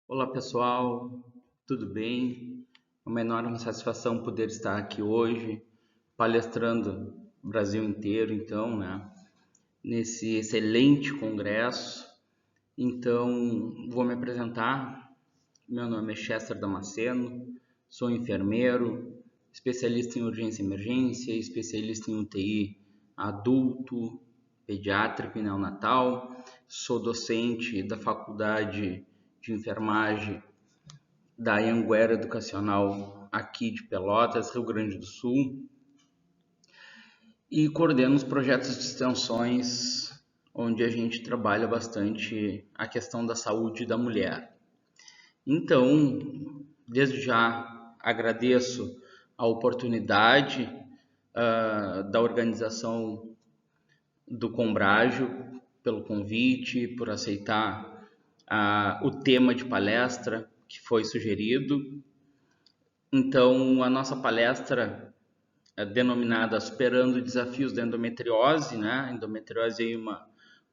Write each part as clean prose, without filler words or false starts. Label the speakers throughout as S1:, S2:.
S1: Olá pessoal, tudo bem? É uma enorme satisfação poder estar aqui hoje, palestrando o Brasil inteiro, então, né? Nesse excelente congresso. Então, vou me apresentar. Meu nome é Chester Damasceno, sou enfermeiro, especialista em urgência e emergência, especialista em UTI adulto, pediátrico e neonatal. Sou docente da Faculdade de Enfermagem da Anhanguera Educacional aqui de Pelotas, Rio Grande do Sul, e coordeno os projetos de extensões onde a gente trabalha bastante a questão da saúde da mulher. Então, desde já agradeço a oportunidade da organização do Combrágio pelo convite, por aceitar o tema de palestra que foi sugerido. Então, a nossa palestra é denominada Superando Desafios da Endometriose, né? A endometriose é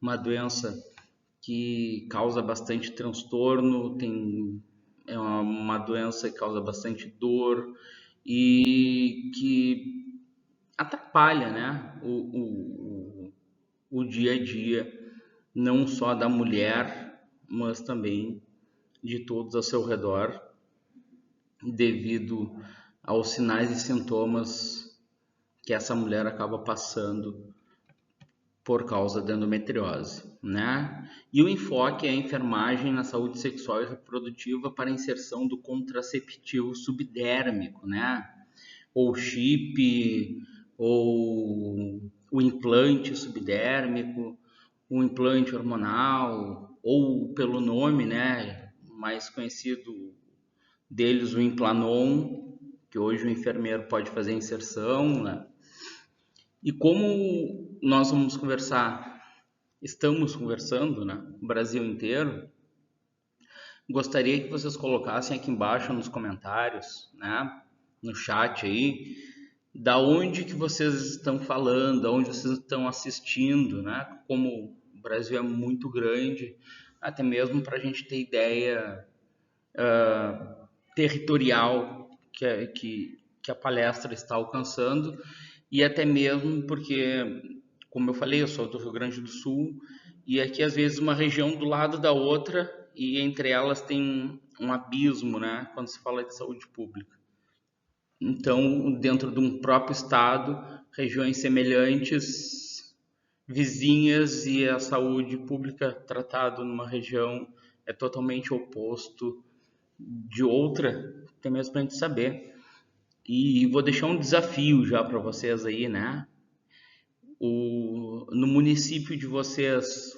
S1: uma doença que causa bastante transtorno, é uma doença que causa bastante dor e que atrapalha, né? O dia a dia, não só da mulher, mas também de todos ao seu redor, devido aos sinais e sintomas que essa mulher acaba passando por causa da endometriose, né? E o enfoque é a enfermagem na saúde sexual e reprodutiva para a inserção do contraceptivo subdérmico, né? Ou chip, ou o implante subdérmico, o implante hormonal, ou pelo nome, né, mais conhecido deles, o Implanon, que hoje o enfermeiro pode fazer a inserção, né? E como nós vamos conversar, estamos conversando, né, o Brasil inteiro, gostaria que vocês colocassem aqui embaixo nos comentários, né, no chat aí, da onde que vocês estão falando, da onde vocês estão assistindo, né? Como o Brasil é muito grande, até mesmo para a gente ter ideia territorial que a palestra está alcançando, e até mesmo porque, como eu falei, eu sou do Rio Grande do Sul, e aqui às vezes uma região do lado da outra, e entre elas tem um abismo, né, quando se fala de saúde pública. Então, dentro de um próprio estado, regiões semelhantes, vizinhas, e a saúde pública tratada numa região é totalmente oposto de outra, até mesmo para a gente saber. E vou deixar um desafio já para vocês aí, né? No município de vocês,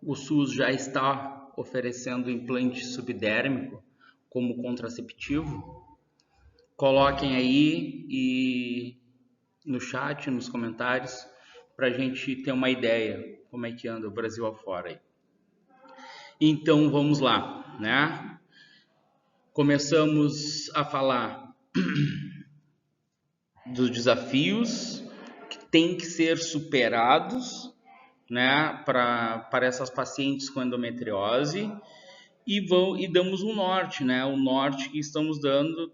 S1: o SUS já está oferecendo implante subdérmico como contraceptivo? Coloquem aí e no chat, nos comentários, para a gente ter uma ideia como é que anda o Brasil afora aí. Então vamos lá, né? Começamos a falar dos desafios que têm que ser superados, né, para essas pacientes com endometriose, e damos um norte, né? O norte que estamos dando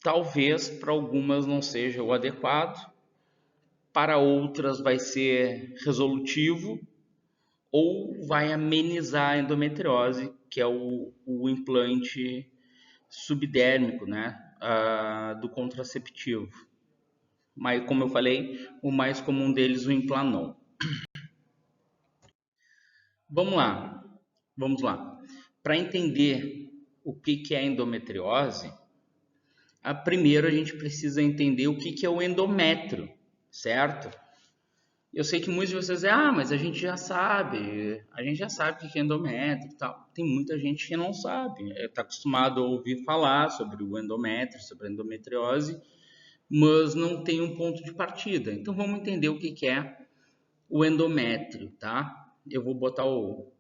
S1: talvez para algumas não seja o adequado, para outras vai ser resolutivo ou vai amenizar a endometriose, que é o implante subdérmico, né, do contraceptivo. Mas, como eu falei, o mais comum deles, o Implanon. Vamos lá, vamos lá. Para entender o que é endometriose, primeiro a gente precisa entender o que é o endométrio, certo? Eu sei que muitos de vocês dizem, mas a gente já sabe o que é endométrio e tal. Tem muita gente que não sabe, está acostumado a ouvir falar sobre o endométrio, sobre a endometriose, mas não tem um ponto de partida. Então vamos entender o que é o endométrio, tá? Eu vou botar o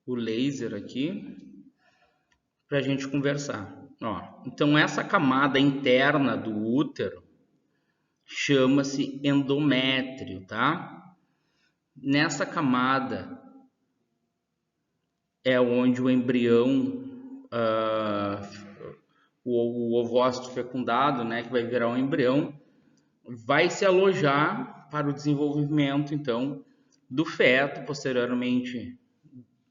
S1: laser aqui para a gente conversar. Ó, então essa camada interna do útero chama-se endométrio, tá? Nessa camada é onde o embrião o ovócito fecundado, né, que vai virar um embrião, vai se alojar para o desenvolvimento, então, do feto, posteriormente,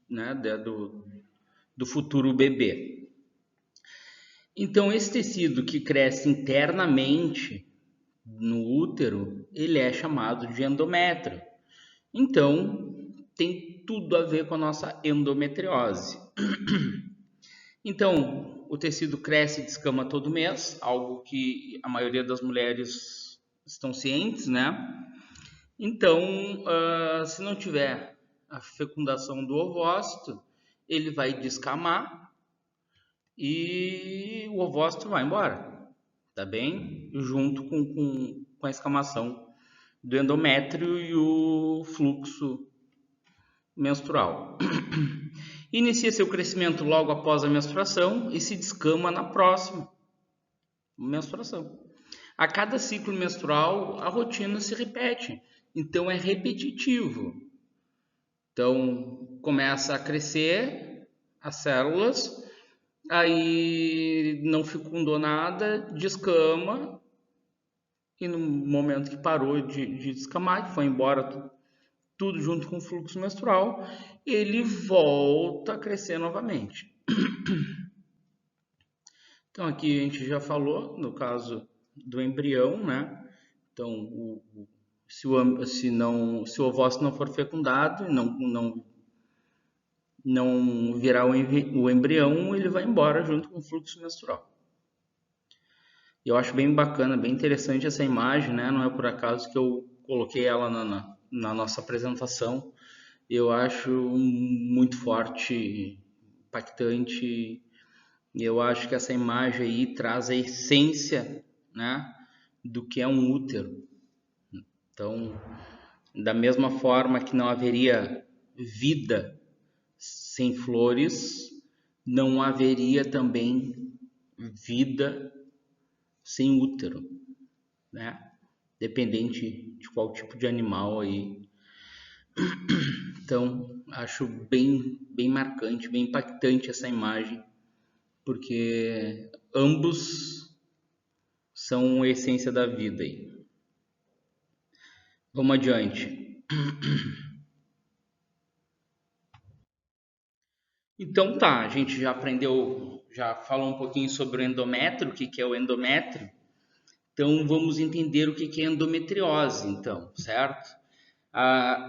S1: né, do futuro bebê. Então, esse tecido que cresce internamente no útero, ele é chamado de endométrio. Então, tem tudo a ver com a nossa endometriose. Então, o tecido cresce e descama todo mês, algo que a maioria das mulheres estão cientes, né? Então, se não tiver a fecundação do ovócito, ele vai descamar e o ovócito vai embora, tá bem? Junto com a escamação do endométrio e o fluxo menstrual. Inicia seu crescimento logo após a menstruação e se descama na próxima menstruação. A cada ciclo menstrual, a rotina se repete, então é repetitivo. Então, começa a crescer as células, aí não fecundou nada, descama, e no momento que parou de descamar, que foi embora tudo junto com o fluxo menstrual, ele volta a crescer novamente. Então aqui a gente já falou, no caso do embrião, né? Então, se o ovócito não for fecundado e não virar o embrião, ele vai embora junto com o fluxo menstrual. Eu acho bem bacana, bem interessante essa imagem, né? Não é por acaso que eu coloquei ela na nossa apresentação. Eu acho muito forte, impactante. E eu acho que essa imagem aí traz a essência, né, do que é um útero. Então, da mesma forma que não haveria vida sem flores, não haveria também vida sem útero, né? Dependente de qual tipo de animal aí. Então, acho bem marcante, bem impactante essa imagem, porque ambos são a essência da vida aí. Vamos adiante. Então tá, a gente já aprendeu, já falou um pouquinho sobre o endométrio, o que é o endométrio. Então vamos entender o que é endometriose, então, certo?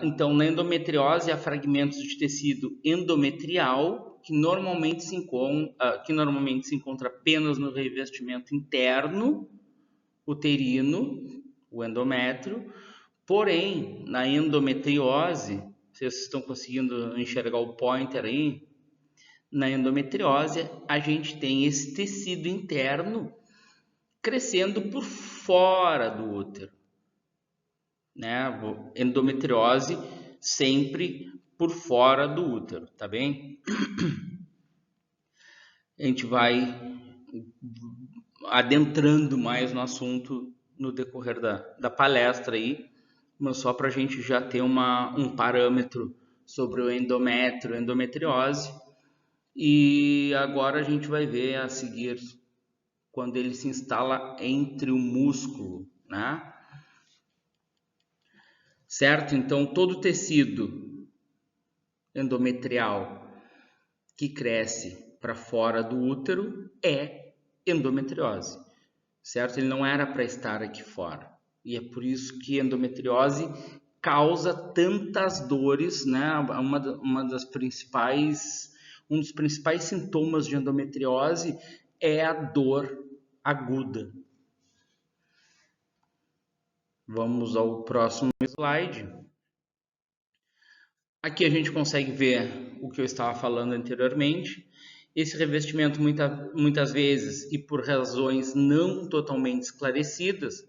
S1: Então, na endometriose há fragmentos de tecido endometrial que normalmente se encontra apenas no revestimento interno uterino, o endométrio. Porém, na endometriose, vocês estão conseguindo enxergar o pointer aí? Na endometriose, a gente tem esse tecido interno crescendo por fora do útero, né? Endometriose sempre por fora do útero, tá bem? A gente vai adentrando mais no assunto no decorrer da palestra aí, mas só para a gente já ter um parâmetro sobre o endométrio, endometriose. E agora a gente vai ver a seguir quando ele se instala entre o músculo, né? Certo? Então, todo tecido endometrial que cresce para fora do útero é endometriose, certo? Ele não era para estar aqui fora. E é por isso que endometriose causa tantas dores, né? Um dos principais sintomas de endometriose é a dor aguda. Vamos ao próximo slide. Aqui a gente consegue ver o que eu estava falando anteriormente. Esse revestimento, muitas vezes, e por razões não totalmente esclarecidas,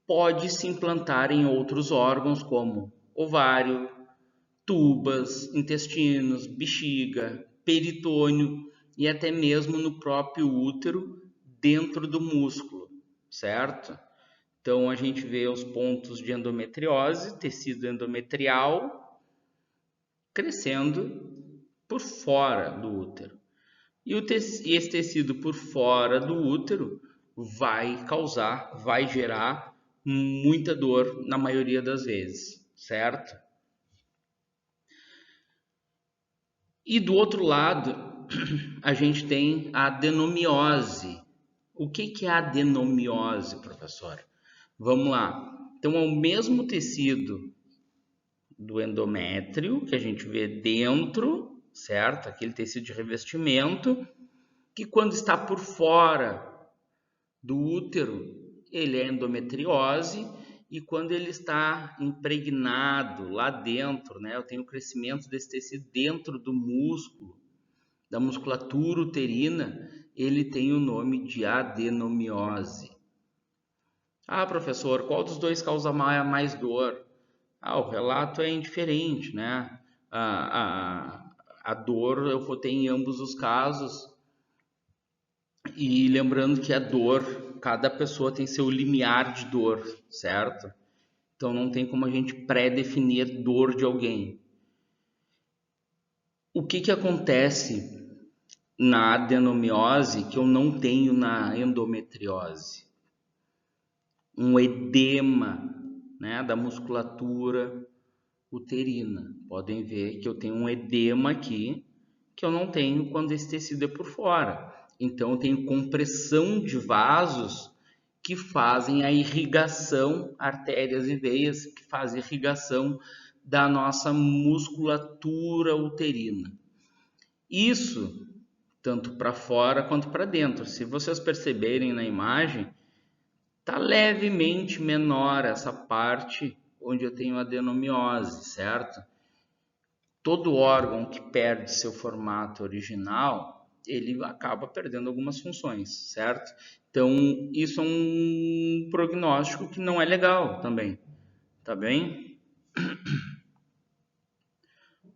S1: pode se implantar em outros órgãos como ovário, tubas, intestinos, bexiga, peritônio e até mesmo no próprio útero, dentro do músculo, certo? Então a gente vê os pontos de endometriose, tecido endometrial, crescendo por fora do útero. E esse tecido por fora do útero vai gerar muita dor na maioria das vezes, certo? E do outro lado, a gente tem a adenomiose. O que é a adenomiose, professor? Vamos lá. Então, é o mesmo tecido do endométrio que a gente vê dentro, certo? Aquele tecido de revestimento, que quando está por fora do útero, ele é endometriose, e quando ele está impregnado lá dentro, né? Eu tenho o crescimento desse tecido dentro do músculo, da musculatura uterina, ele tem o nome de adenomiose. Ah, professor, qual dos dois causa mais dor? Ah, o relato é indiferente, né? A dor eu vou ter em ambos os casos. E lembrando que a dor, cada pessoa tem seu limiar de dor, certo? Então não tem como a gente pré-definir dor de alguém. O que acontece na adenomiose que eu não tenho na endometriose? Um edema, né, da musculatura uterina. Podem ver que eu tenho um edema aqui que eu não tenho quando esse tecido é por fora. Então eu tenho compressão de vasos que fazem a irrigação, artérias e veias que fazem a irrigação da nossa musculatura uterina. Isso tanto para fora quanto para dentro. Se vocês perceberem na imagem, está levemente menor essa parte onde eu tenho adenomiose, certo? Todo órgão que perde seu formato original, ele acaba perdendo algumas funções, certo? Então, isso é um prognóstico que não é legal também, tá bem?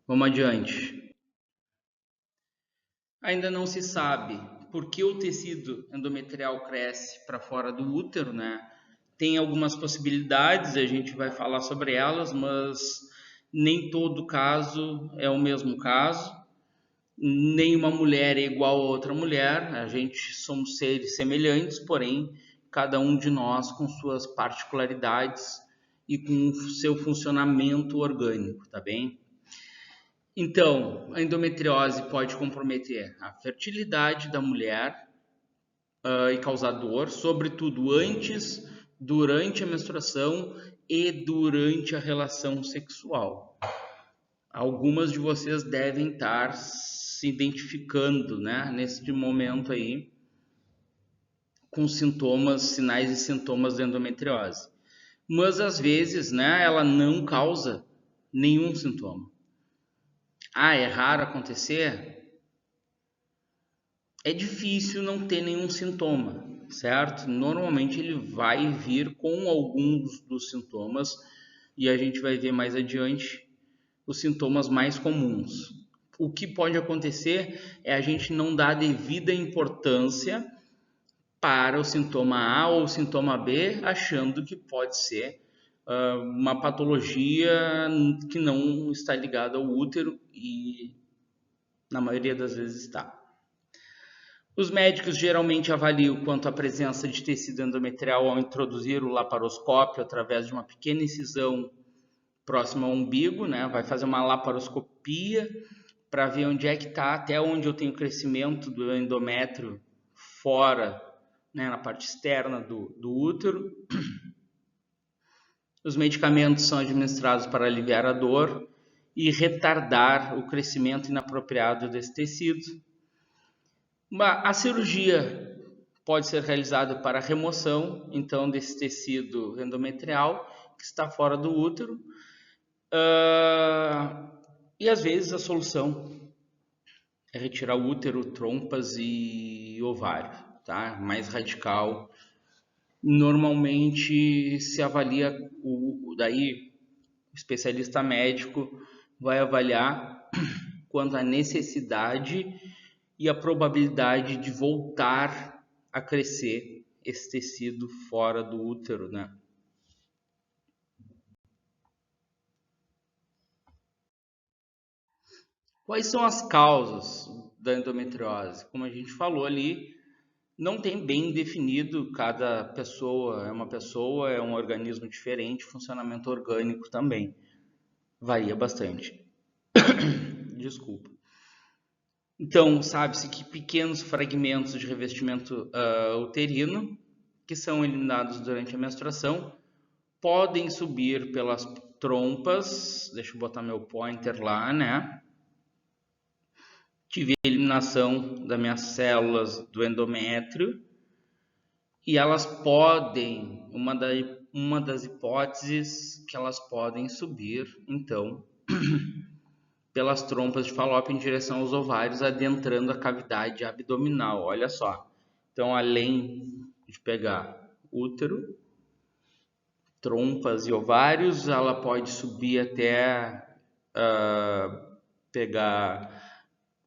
S1: Vamos adiante. Ainda não se sabe por que o tecido endometrial cresce para fora do útero, né? Tem algumas possibilidades, a gente vai falar sobre elas, mas nem todo caso é o mesmo caso. Nenhuma mulher é igual a outra mulher, a gente somos seres semelhantes, porém, cada um de nós com suas particularidades e com seu funcionamento orgânico, tá bem? Então, a endometriose pode comprometer a fertilidade da mulher e causar dor, sobretudo antes, durante a menstruação e durante a relação sexual. Algumas de vocês devem estar se identificando, né, neste momento aí, com sintomas, sinais e sintomas da endometriose. Mas às vezes, né, ela não causa nenhum sintoma. Ah, é raro acontecer? É difícil não ter nenhum sintoma, certo? Normalmente ele vai vir com alguns dos sintomas e a gente vai ver mais adiante os sintomas mais comuns. O que pode acontecer é a gente não dar devida importância para o sintoma A ou o sintoma B, achando que pode ser uma patologia que não está ligada ao útero e na maioria das vezes está. Os médicos geralmente avaliam quanto à presença de tecido endometrial ao introduzir o laparoscópio através de uma pequena incisão próxima ao umbigo, né? Vai fazer uma laparoscopia para ver onde é que está, até onde eu tenho crescimento do endométrio fora, né, na parte externa do útero. Os medicamentos são administrados para aliviar a dor e retardar o crescimento inapropriado desse tecido. A cirurgia pode ser realizada para a remoção, então, desse tecido endometrial que está fora do útero. E às vezes a solução é retirar o útero, trompas e ovário, tá? Mais radical. Normalmente se avalia daí o especialista médico vai avaliar quanto à necessidade e a probabilidade de voltar a crescer esse tecido fora do útero, né? Quais são as causas? da endometriose? Como a gente falou ali, não tem bem definido, cada pessoa, é um organismo diferente, funcionamento orgânico também varia bastante. Desculpa. Então, sabe-se que pequenos fragmentos de revestimento uterino, que são eliminados durante a menstruação, podem subir pelas trompas. Deixa eu botar meu pointer lá, né? Tive a eliminação das minhas células do endométrio e elas podem, uma das hipóteses que elas podem subir, então, pelas trompas de Falópio em direção aos ovários, adentrando a cavidade abdominal. Olha só. Então, além de pegar útero, trompas e ovários, ela pode subir até pegar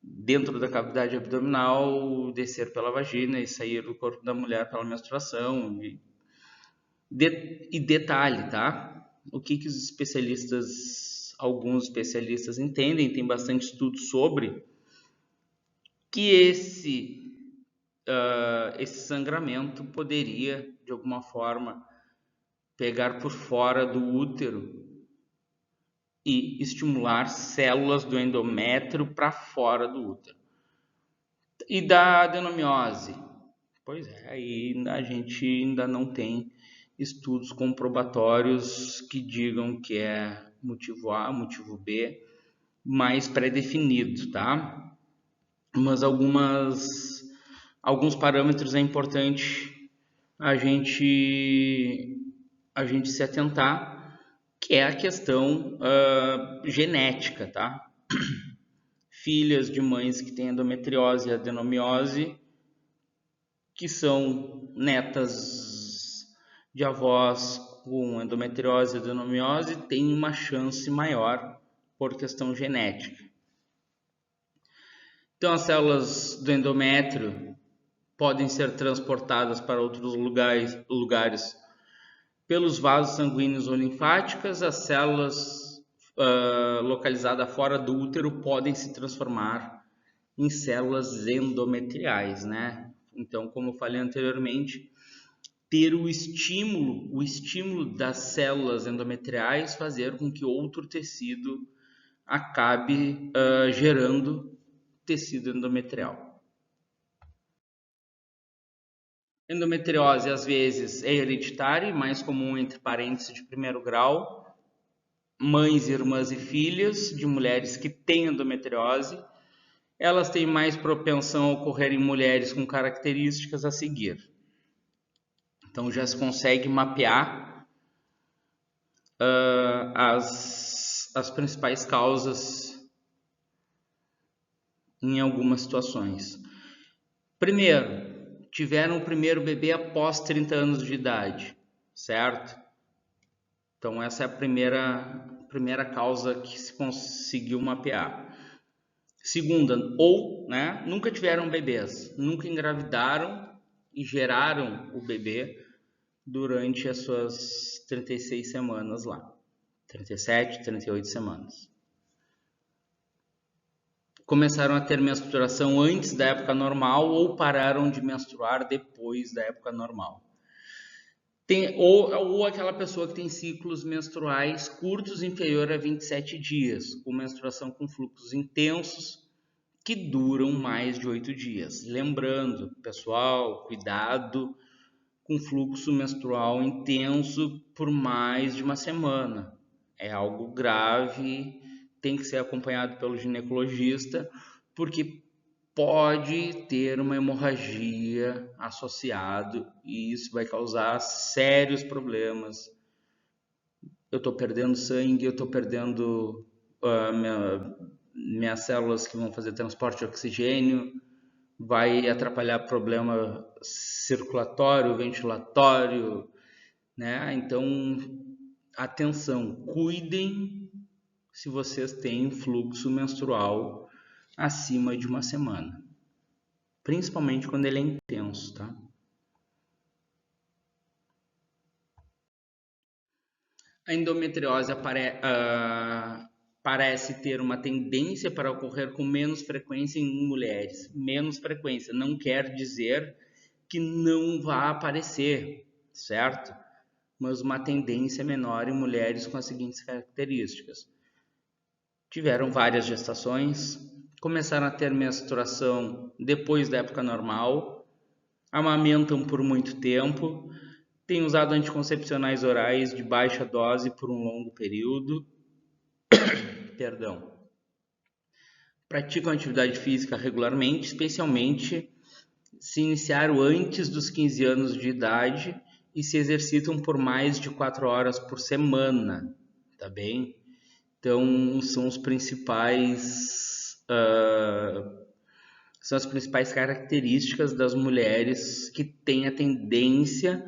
S1: dentro da cavidade abdominal, descer pela vagina e sair do corpo da mulher pela menstruação. E detalhe, tá? O que os especialistas, alguns especialistas entendem, tem bastante estudo sobre, que esse sangramento poderia, de alguma forma, pegar por fora do útero e estimular células do endométrio para fora do útero. E da adenomiose? Pois é, aí a gente ainda não tem estudos comprobatórios que digam que é motivo A, motivo B, mais pré-definido, tá? Mas alguns parâmetros é importante a gente se atentar, que é a questão genética, tá? Filhas de mães que têm endometriose e adenomiose, que são netas de avós com endometriose e adenomiose, têm uma chance maior por questão genética. Então, as células do endométrio podem ser transportadas para outros lugares pelos vasos sanguíneos ou linfáticos. As células localizadas fora do útero podem se transformar em células endometriais, né? Então, como eu falei anteriormente, ter o estímulo das células endometriais fazer com que outro tecido acabe gerando tecido endometrial. Endometriose, às vezes, é hereditária e mais comum entre parentes de primeiro grau, mães, irmãs e filhas de mulheres que têm endometriose. Elas têm mais propensão a ocorrer em mulheres com características a seguir. Então, já se consegue mapear as principais causas em algumas situações. Primeiro, tiveram o primeiro bebê após 30 anos de idade, certo? Então, essa é a primeira causa que se conseguiu mapear. Segunda, nunca tiveram bebês, nunca engravidaram e geraram o bebê durante as suas 36 semanas lá. 37, 38 semanas. Começaram a ter menstruação antes da época normal ou pararam de menstruar depois da época normal. Ou aquela pessoa que tem ciclos menstruais curtos inferior a 27 dias, com menstruação com fluxos intensos que duram mais de 8 dias. Lembrando, pessoal, cuidado com fluxo menstrual intenso por mais de uma semana. É algo grave, tem que ser acompanhado pelo ginecologista, porque pode ter uma hemorragia associado e isso vai causar sérios problemas. Eu estou perdendo sangue, eu estou perdendo minhas células que vão fazer transporte de oxigênio, vai atrapalhar problema circulatório, ventilatório, né? Então, atenção, cuidem se vocês têm fluxo menstrual acima de uma semana, principalmente quando ele é intenso, tá? A endometriose parece ter uma tendência para ocorrer com menos frequência em mulheres. Menos frequência não quer dizer que não vá aparecer, certo? Mas uma tendência menor em mulheres com as seguintes características: tiveram várias gestações, começaram a ter menstruação depois da época normal, amamentam por muito tempo, têm usado anticoncepcionais orais de baixa dose por um longo período, praticam atividade física regularmente, especialmente se iniciaram antes dos 15 anos de idade e se exercitam por mais de 4 horas por semana, tá bem? Então, são as principais características das mulheres que têm a tendência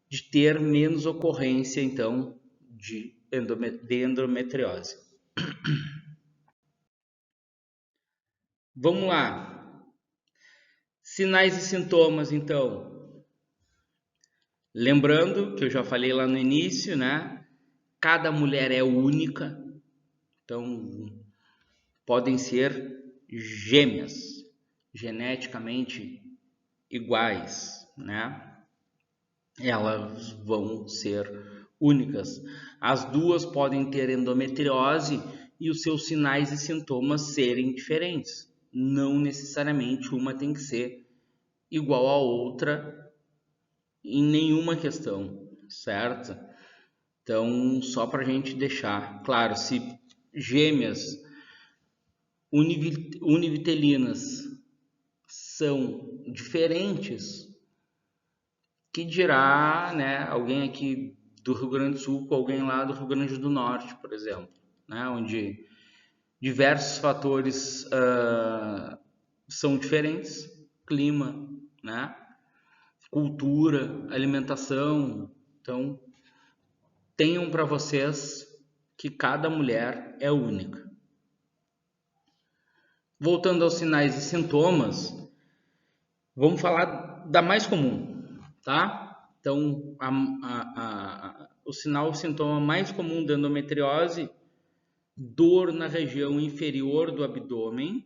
S1: de ter menos ocorrência, então, de endometriose. Vamos lá. Sinais e sintomas, então. Lembrando que eu já falei lá no início, né? Cada mulher é única. Então, podem ser gêmeas, geneticamente iguais, né? Elas vão ser únicas. As duas podem ter endometriose e os seus sinais e sintomas serem diferentes. Não necessariamente uma tem que ser igual à outra em nenhuma questão, certo? Então, só para a gente deixar claro, se gêmeas univitelinas são diferentes, que dirá, né, alguém aqui do Rio Grande do Sul com alguém lá do Rio Grande do Norte, por exemplo, né, onde diversos fatores são diferentes, clima, né, cultura, alimentação. Então, tenham para vocês que cada mulher é única. Voltando aos sinais e sintomas, vamos falar da mais comum, tá? Então, o sinal e sintoma mais comum da endometriose: dor na região inferior do abdômen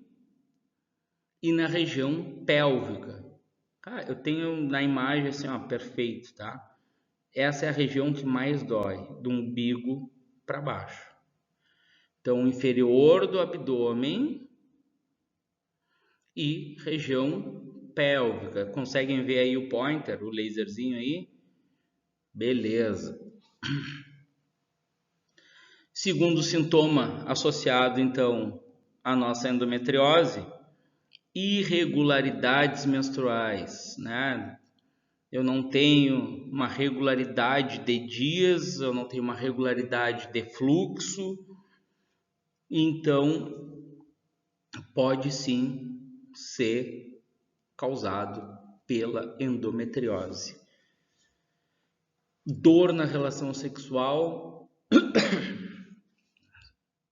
S1: e na região pélvica. Cara, eu tenho na imagem assim, ó, perfeito, tá? Essa é a região que mais dói, do umbigo para baixo. Então, inferior do abdômen e região pélvica. Conseguem ver aí o pointer, o laserzinho aí? Beleza. Segundo sintoma associado, então, à nossa endometriose: irregularidades menstruais, né? Eu não tenho uma regularidade de dias, eu não tenho uma regularidade de fluxo, então pode sim ser causado pela endometriose. Dor na relação sexual.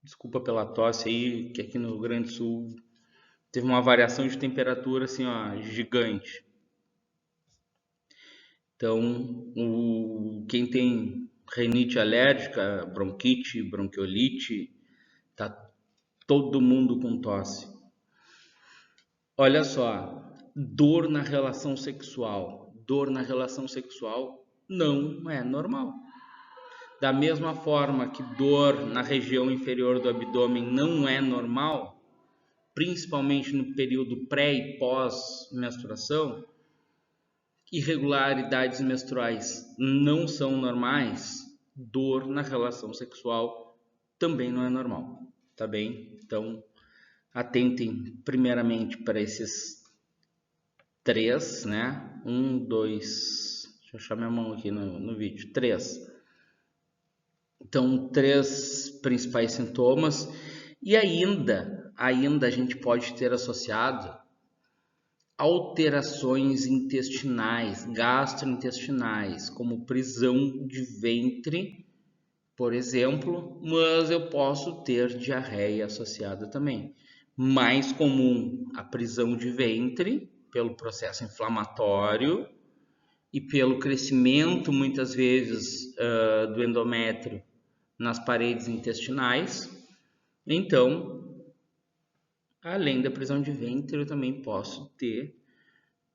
S1: Desculpa pela tosse aí, que aqui no Rio Grande do Sul teve uma variação de temperatura assim, ó, gigante. Então, quem tem rinite alérgica, bronquite, bronquiolite, tá todo mundo com tosse. Olha só, dor na relação sexual. Dor na relação sexual não é normal. Da mesma forma que dor na região inferior do abdômen não é normal, principalmente no período pré e pós-menstruação, irregularidades menstruais não são normais, dor na relação sexual também não é normal, tá bem? Então, atentem primeiramente para esses 3, né? 1, 2, deixa eu achar minha mão aqui no vídeo, 3. Então, 3 principais sintomas, e ainda a gente pode ter associado alterações intestinais, gastrointestinais, como prisão de ventre, por exemplo, mas eu posso ter diarreia associada também. Mais comum a prisão de ventre, pelo processo inflamatório e pelo crescimento, muitas vezes, do endométrio nas paredes intestinais. Então, além da prisão de ventre, eu também posso ter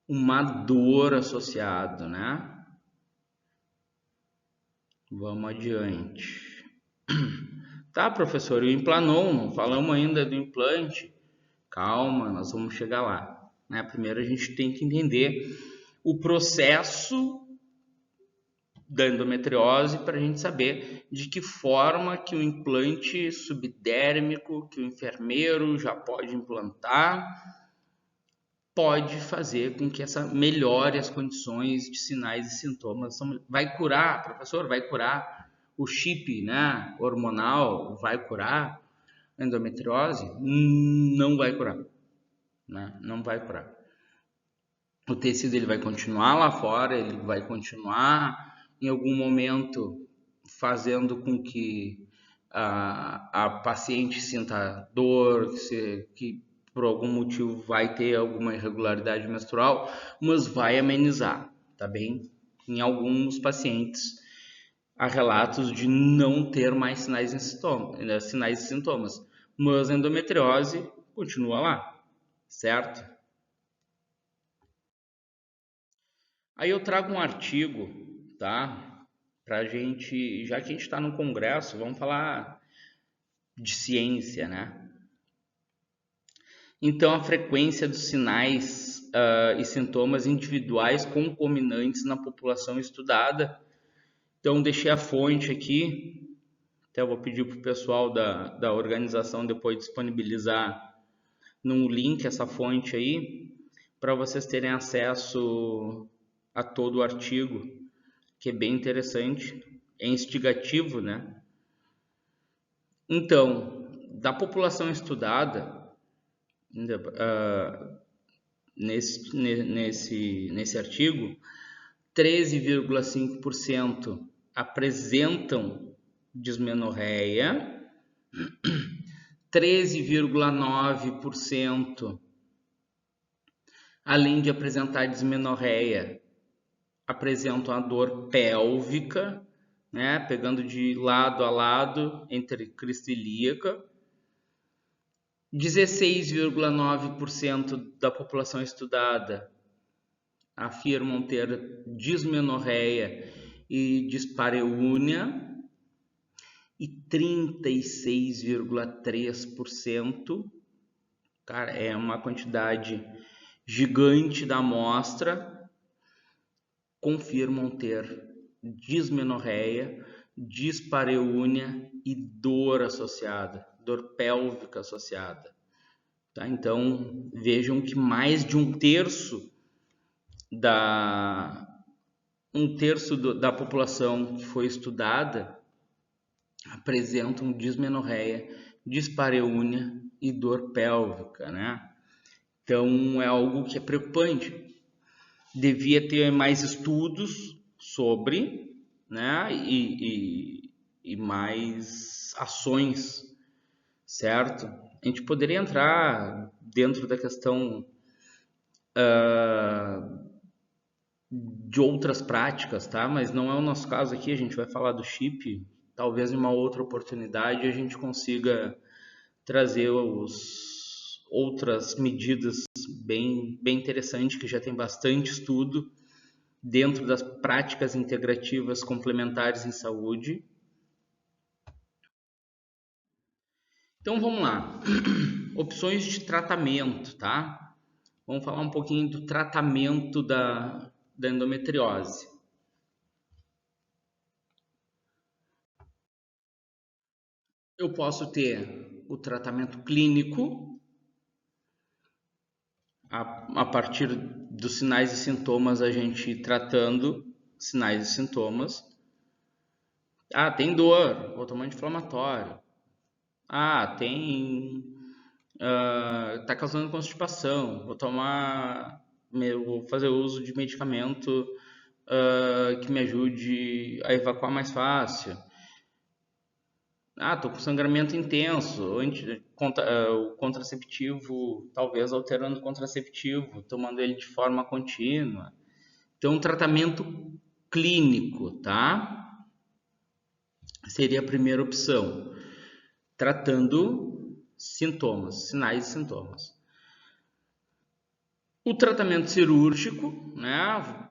S1: uma dor associada, né? Vamos adiante. Tá, professor, e o implanon, não falamos ainda do implante. Calma, nós vamos chegar lá, né? Primeiro a gente tem que entender o processo da endometriose para a gente saber de que forma que o implante subdérmico que o enfermeiro já pode implantar pode fazer com que essa melhore as condições de sinais e sintomas. Vai curar, professor, vai curar o chip, né, hormonal, vai curar a endometriose? Não vai curar, né? Não vai curar. O tecido ele vai continuar lá fora, ele vai continuar em algum momento fazendo com que a paciente sinta dor, que por algum motivo vai ter alguma irregularidade menstrual, mas vai amenizar, tá bem? Em alguns pacientes há relatos de não ter mais sinais e sintomas, mas a endometriose continua lá, certo? Aí eu trago um artigo, tá? Pra gente, já que a gente está no congresso, vamos falar de ciência, né? Então, a frequência dos sinais e sintomas individuais concomitantes na população estudada. Então, deixei a fonte aqui. Até eu vou pedir para o pessoal da organização depois disponibilizar num link essa fonte aí, para vocês terem acesso a todo o artigo, que é bem interessante, é instigativo, né? Então, da população estudada, nesse artigo, 13,5% apresentam dismenorreia, 13,9%, além de apresentar dismenorreia, apresentam a dor pélvica, né, pegando de lado a lado entre crista ilíaca. 16,9% da população estudada afirmam ter dismenorreia e dispareúnia e 36,3%, cara, é uma quantidade gigante da amostra, confirmam ter dismenorreia, dispareúnia e dor associada, dor pélvica associada. Tá? Então, vejam que mais de um terço da população que foi estudada apresentam dismenorreia, dispareúnia e dor pélvica, né? Então, é algo que é preocupante. Devia ter mais estudos sobre, né? E mais ações, certo? A gente poderia entrar dentro da questão de outras práticas, tá? Mas não é o nosso caso aqui, a gente vai falar do chip. Talvez em uma outra oportunidade a gente consiga trazer outras medidas bem interessantes, que já tem bastante estudo dentro das práticas integrativas complementares em saúde. Então vamos lá. Opções de tratamento, tá? Vamos falar um pouquinho do tratamento da endometriose. Eu posso ter o tratamento clínico, a partir dos sinais e sintomas, a gente tratando sinais e sintomas. Ah, tem dor, vou tomar anti-inflamatório. Ah, tá causando constipação, vou fazer uso de medicamento que me ajude a evacuar mais fácil. Ah, tô com sangramento intenso, o contraceptivo, talvez alterando o contraceptivo, tomando ele de forma contínua. Então, um tratamento clínico, tá? Seria a primeira opção. tratando sintomas, sinais e sintomas. O tratamento cirúrgico, né?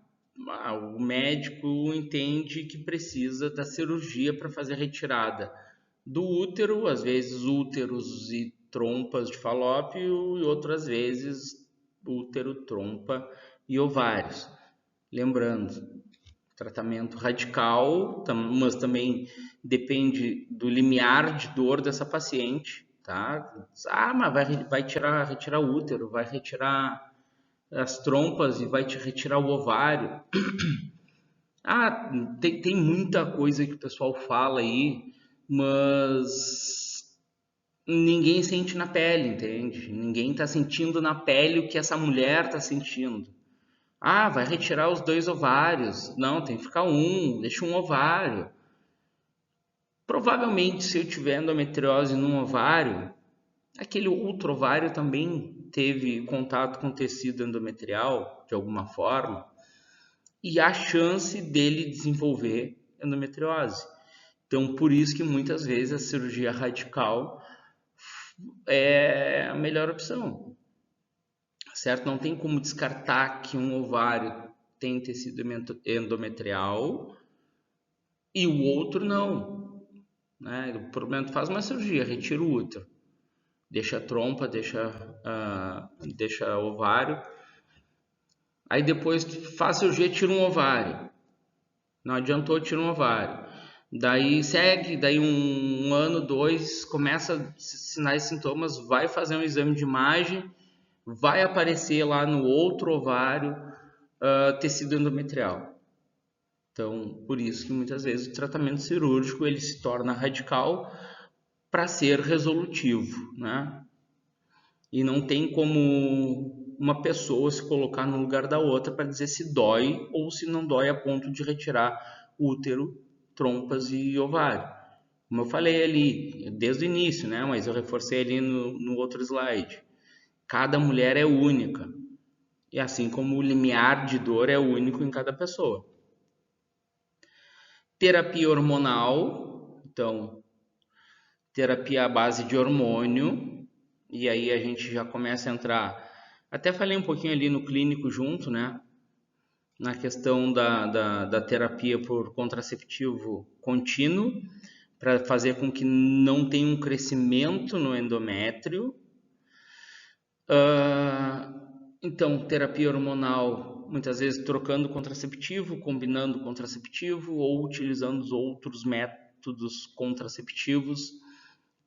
S1: O médico entende que precisa da cirurgia para fazer a retirada do útero, às vezes úteros e trompas de falópio, e outras vezes útero, trompa e ovários. Lembrando, tratamento radical, mas também depende do limiar de dor dessa paciente, tá? Mas vai retirar o útero, vai retirar as trompas e vai te retirar o ovário. Tem muita coisa que o pessoal fala aí, mas ninguém sente na pele, entende? Ninguém está sentindo na pele o que essa mulher está sentindo. Vai retirar os 2 ovários. Não, tem que ficar um, deixa um ovário. Provavelmente, se eu tiver endometriose num ovário, aquele outro ovário também teve contato com tecido endometrial, de alguma forma, e há chance dele desenvolver endometriose. Então, por isso que muitas vezes a cirurgia radical é a melhor opção, certo? Não tem como descartar que um ovário tem tecido endometrial e o outro não, né? O problema é que faz uma cirurgia, retira o útero, deixa a trompa, deixa ovário, aí depois faz cirurgia, tira um ovário, não adiantou, tira um ovário. Daí segue, daí um ano, 2, começa sinais e sintomas, vai fazer um exame de imagem, vai aparecer lá no outro ovário tecido endometrial. Então, por isso que muitas vezes o tratamento cirúrgico ele se torna radical para ser resolutivo, né? E não tem como uma pessoa se colocar no lugar da outra para dizer se dói ou se não dói a ponto de retirar útero, trompas e ovário. Como eu falei ali desde o início, né? Mas eu reforcei ali no outro slide. Cada mulher é única. E assim como o limiar de dor é único em cada pessoa. Terapia hormonal. Então, terapia à base de hormônio. E aí a gente já começa a entrar. Até falei um pouquinho ali no clínico junto, né? Na questão da terapia por contraceptivo contínuo, para fazer com que não tenha um crescimento no endométrio. Então, terapia hormonal, muitas vezes trocando contraceptivo, combinando contraceptivo ou utilizando os outros métodos contraceptivos,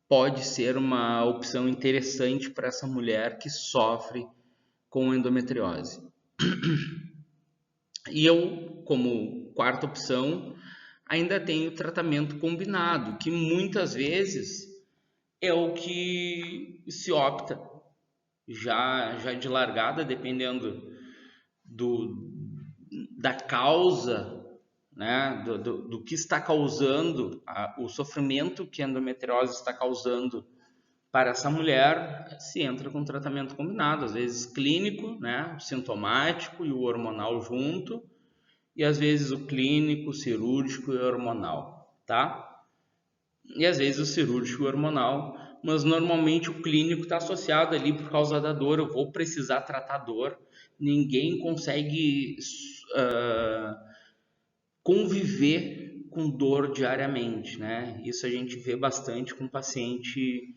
S1: pode ser uma opção interessante para essa mulher que sofre com endometriose. E eu, como quarta opção, ainda tenho tratamento combinado, que muitas vezes é o que se opta já de largada, dependendo da causa, né, do que está causando, o sofrimento que a endometriose está causando para essa mulher, se entra com tratamento combinado, às vezes clínico, né, o sintomático e o hormonal junto, e às vezes o clínico, cirúrgico e hormonal, tá? E às vezes o cirúrgico e hormonal, mas normalmente o clínico está associado ali por causa da dor, eu vou precisar tratar a dor, ninguém consegue conviver com dor diariamente, né? Isso a gente vê bastante com paciente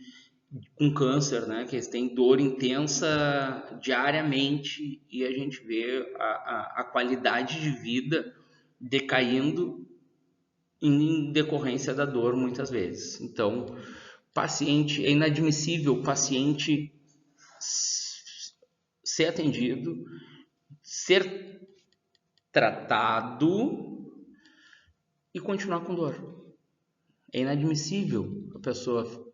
S1: com câncer, né? Que eles têm dor intensa diariamente e a gente vê a qualidade de vida decaindo em decorrência da dor muitas vezes. Então, paciente, é inadmissível o paciente ser atendido, ser tratado e continuar com dor. É inadmissível a pessoa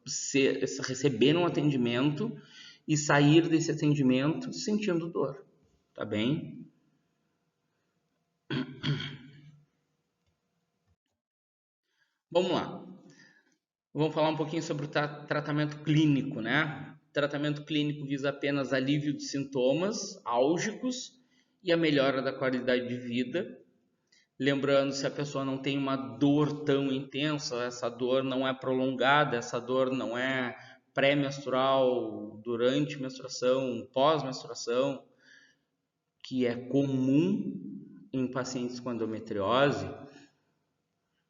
S1: receber um atendimento e sair desse atendimento sentindo dor, tá bem? Vamos lá. Vamos falar um pouquinho sobre o tratamento clínico, né? O tratamento clínico visa apenas alívio de sintomas álgicos e a melhora da qualidade de vida, Lembrando, se a pessoa não tem uma dor tão intensa, essa dor não é prolongada, essa dor não é pré-menstrual, durante menstruação, pós-menstruação, que é comum em pacientes com endometriose,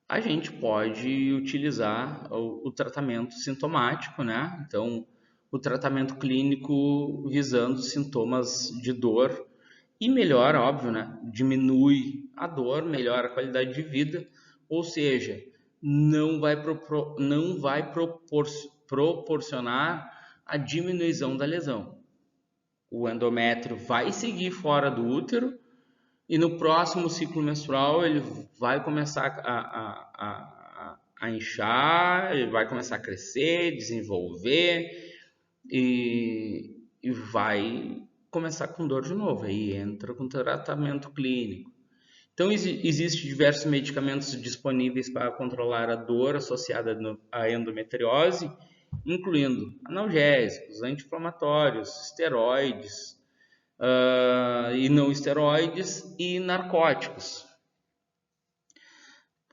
S1: a gente pode utilizar o tratamento sintomático, né? Então, o tratamento clínico visando sintomas de dor e melhora, óbvio, né? Diminui a dor, melhora a qualidade de vida, ou seja, não vai proporcionar a diminuição da lesão. O endométrio vai seguir fora do útero e no próximo ciclo menstrual ele vai começar a inchar, ele vai começar a crescer, desenvolver e vai começar com dor de novo. Aí entra com tratamento clínico. Então, existem diversos medicamentos disponíveis para controlar a dor associada à endometriose, incluindo analgésicos, anti-inflamatórios, esteroides, e não esteroides e narcóticos,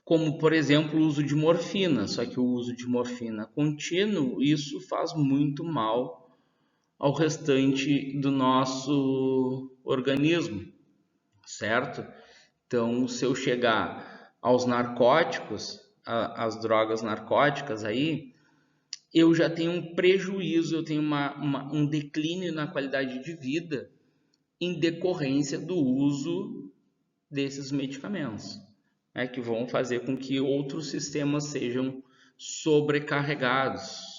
S1: como por exemplo o uso de morfina, só que o uso de morfina contínuo, isso faz muito mal ao restante do nosso organismo, certo? Então, se eu chegar aos narcóticos, às drogas narcóticas aí, eu já tenho um prejuízo, eu tenho um declínio na qualidade de vida em decorrência do uso desses medicamentos, né, que vão fazer com que outros sistemas sejam sobrecarregados.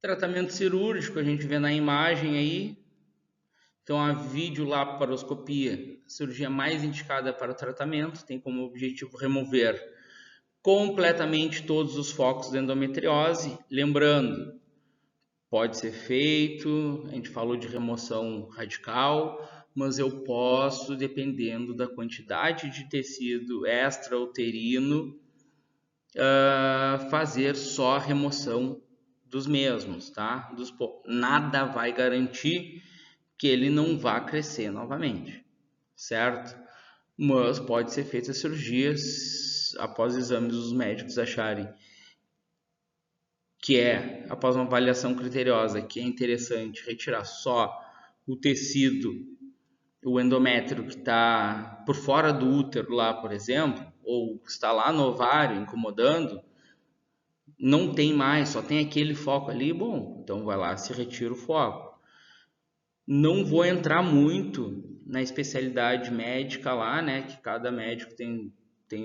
S1: Tratamento cirúrgico, a gente vê na imagem aí, então a videolaparoscopia, a cirurgia mais indicada para o tratamento, tem como objetivo remover completamente todos os focos da endometriose, lembrando, pode ser feito, a gente falou de remoção radical, mas eu posso, dependendo da quantidade de tecido extrauterino, fazer só a remoção dos mesmos, tá? Nada vai garantir que ele não vá crescer novamente, certo? Mas pode ser feita a cirurgia após exames dos médicos acharem que após uma avaliação criteriosa, que é interessante retirar só o tecido, o endométrio que está por fora do útero lá, por exemplo, ou está lá no ovário incomodando, não tem mais, só tem aquele foco ali, bom, então vai lá, se retira o foco. Não vou entrar muito na especialidade médica lá, né, que cada médico tem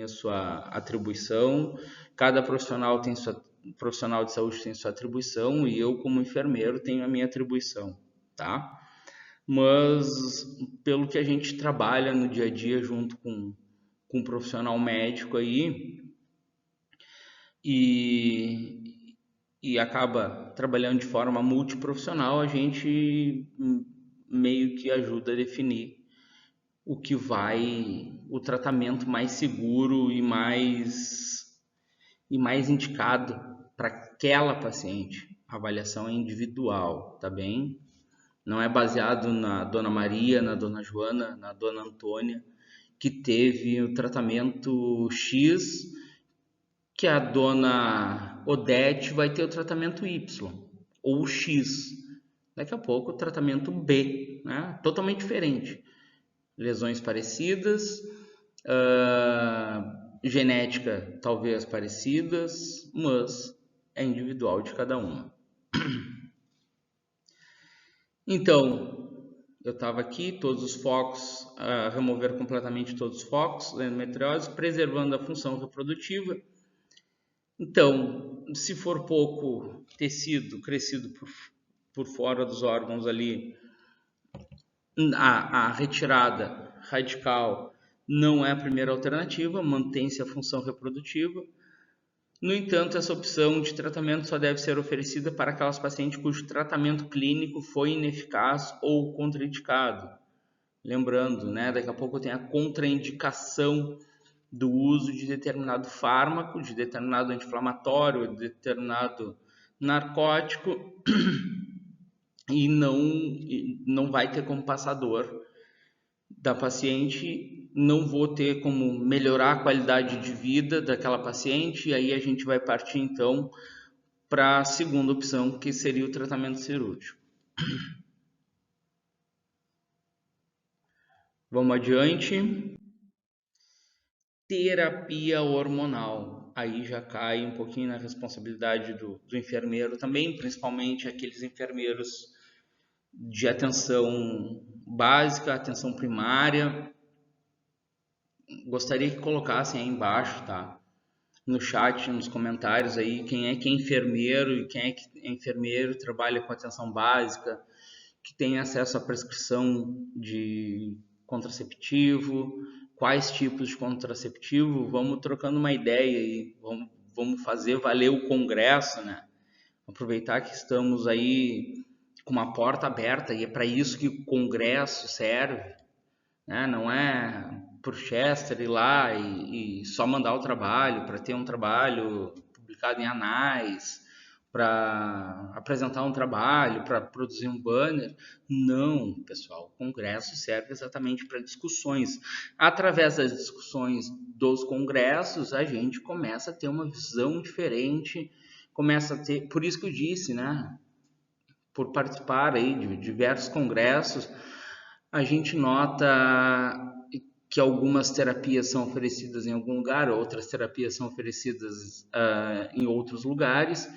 S1: a sua atribuição, cada profissional de saúde tem sua atribuição e eu como enfermeiro tenho a minha atribuição, tá? Mas pelo que a gente trabalha no dia a dia junto com um profissional médico aí e acaba trabalhando de forma multiprofissional, a gente meio que ajuda a definir o tratamento mais seguro e mais indicado para aquela paciente. A avaliação é individual, tá bem? Não é baseado na Dona Maria, na Dona Joana, na Dona Antônia, que teve o tratamento X, que a Dona Odete vai ter o tratamento Y, ou X. Daqui a pouco o tratamento B, né? Totalmente diferente. Lesões parecidas, genética talvez parecidas, mas é individual de cada uma. Então, eu estava aqui, todos os focos, remover completamente todos os focos da endometriose, preservando a função reprodutiva. Então, se for pouco tecido crescido por fora dos órgãos ali, a retirada radical não é a primeira alternativa, mantém-se a função reprodutiva. No entanto, essa opção de tratamento só deve ser oferecida para aquelas pacientes cujo tratamento clínico foi ineficaz ou contraindicado. Lembrando, né, daqui a pouco tem a contraindicação do uso de determinado fármaco, de determinado anti-inflamatório, de determinado narcótico e não vai ter como passar dor da paciente, não vou ter como melhorar a qualidade de vida daquela paciente, e aí a gente vai partir então para a segunda opção, que seria o tratamento cirúrgico. Vamos adiante. Terapia hormonal. Aí já cai um pouquinho na responsabilidade do enfermeiro também, principalmente aqueles enfermeiros de atenção básica, atenção primária. Gostaria que colocassem aí embaixo, tá? No chat, nos comentários aí, quem é enfermeiro e quem é que é enfermeiro, trabalha com atenção básica, que tem acesso à prescrição de contraceptivo, quais tipos de contraceptivo. Vamos trocando uma ideia aí, vamos fazer valer o congresso, né? Aproveitar que estamos aí com uma porta aberta, e é para isso que o congresso serve, né? Não é por Chester ir lá e só mandar o trabalho, para ter um trabalho publicado em anais, para apresentar um trabalho, para produzir um banner. Não, pessoal, o congresso serve exatamente para discussões. Através das discussões dos congressos, a gente começa a ter uma visão diferente, começa a ter, por isso que eu disse, né? Por participar aí de diversos congressos, a gente nota que algumas terapias são oferecidas em algum lugar, outras terapias são oferecidas em outros lugares,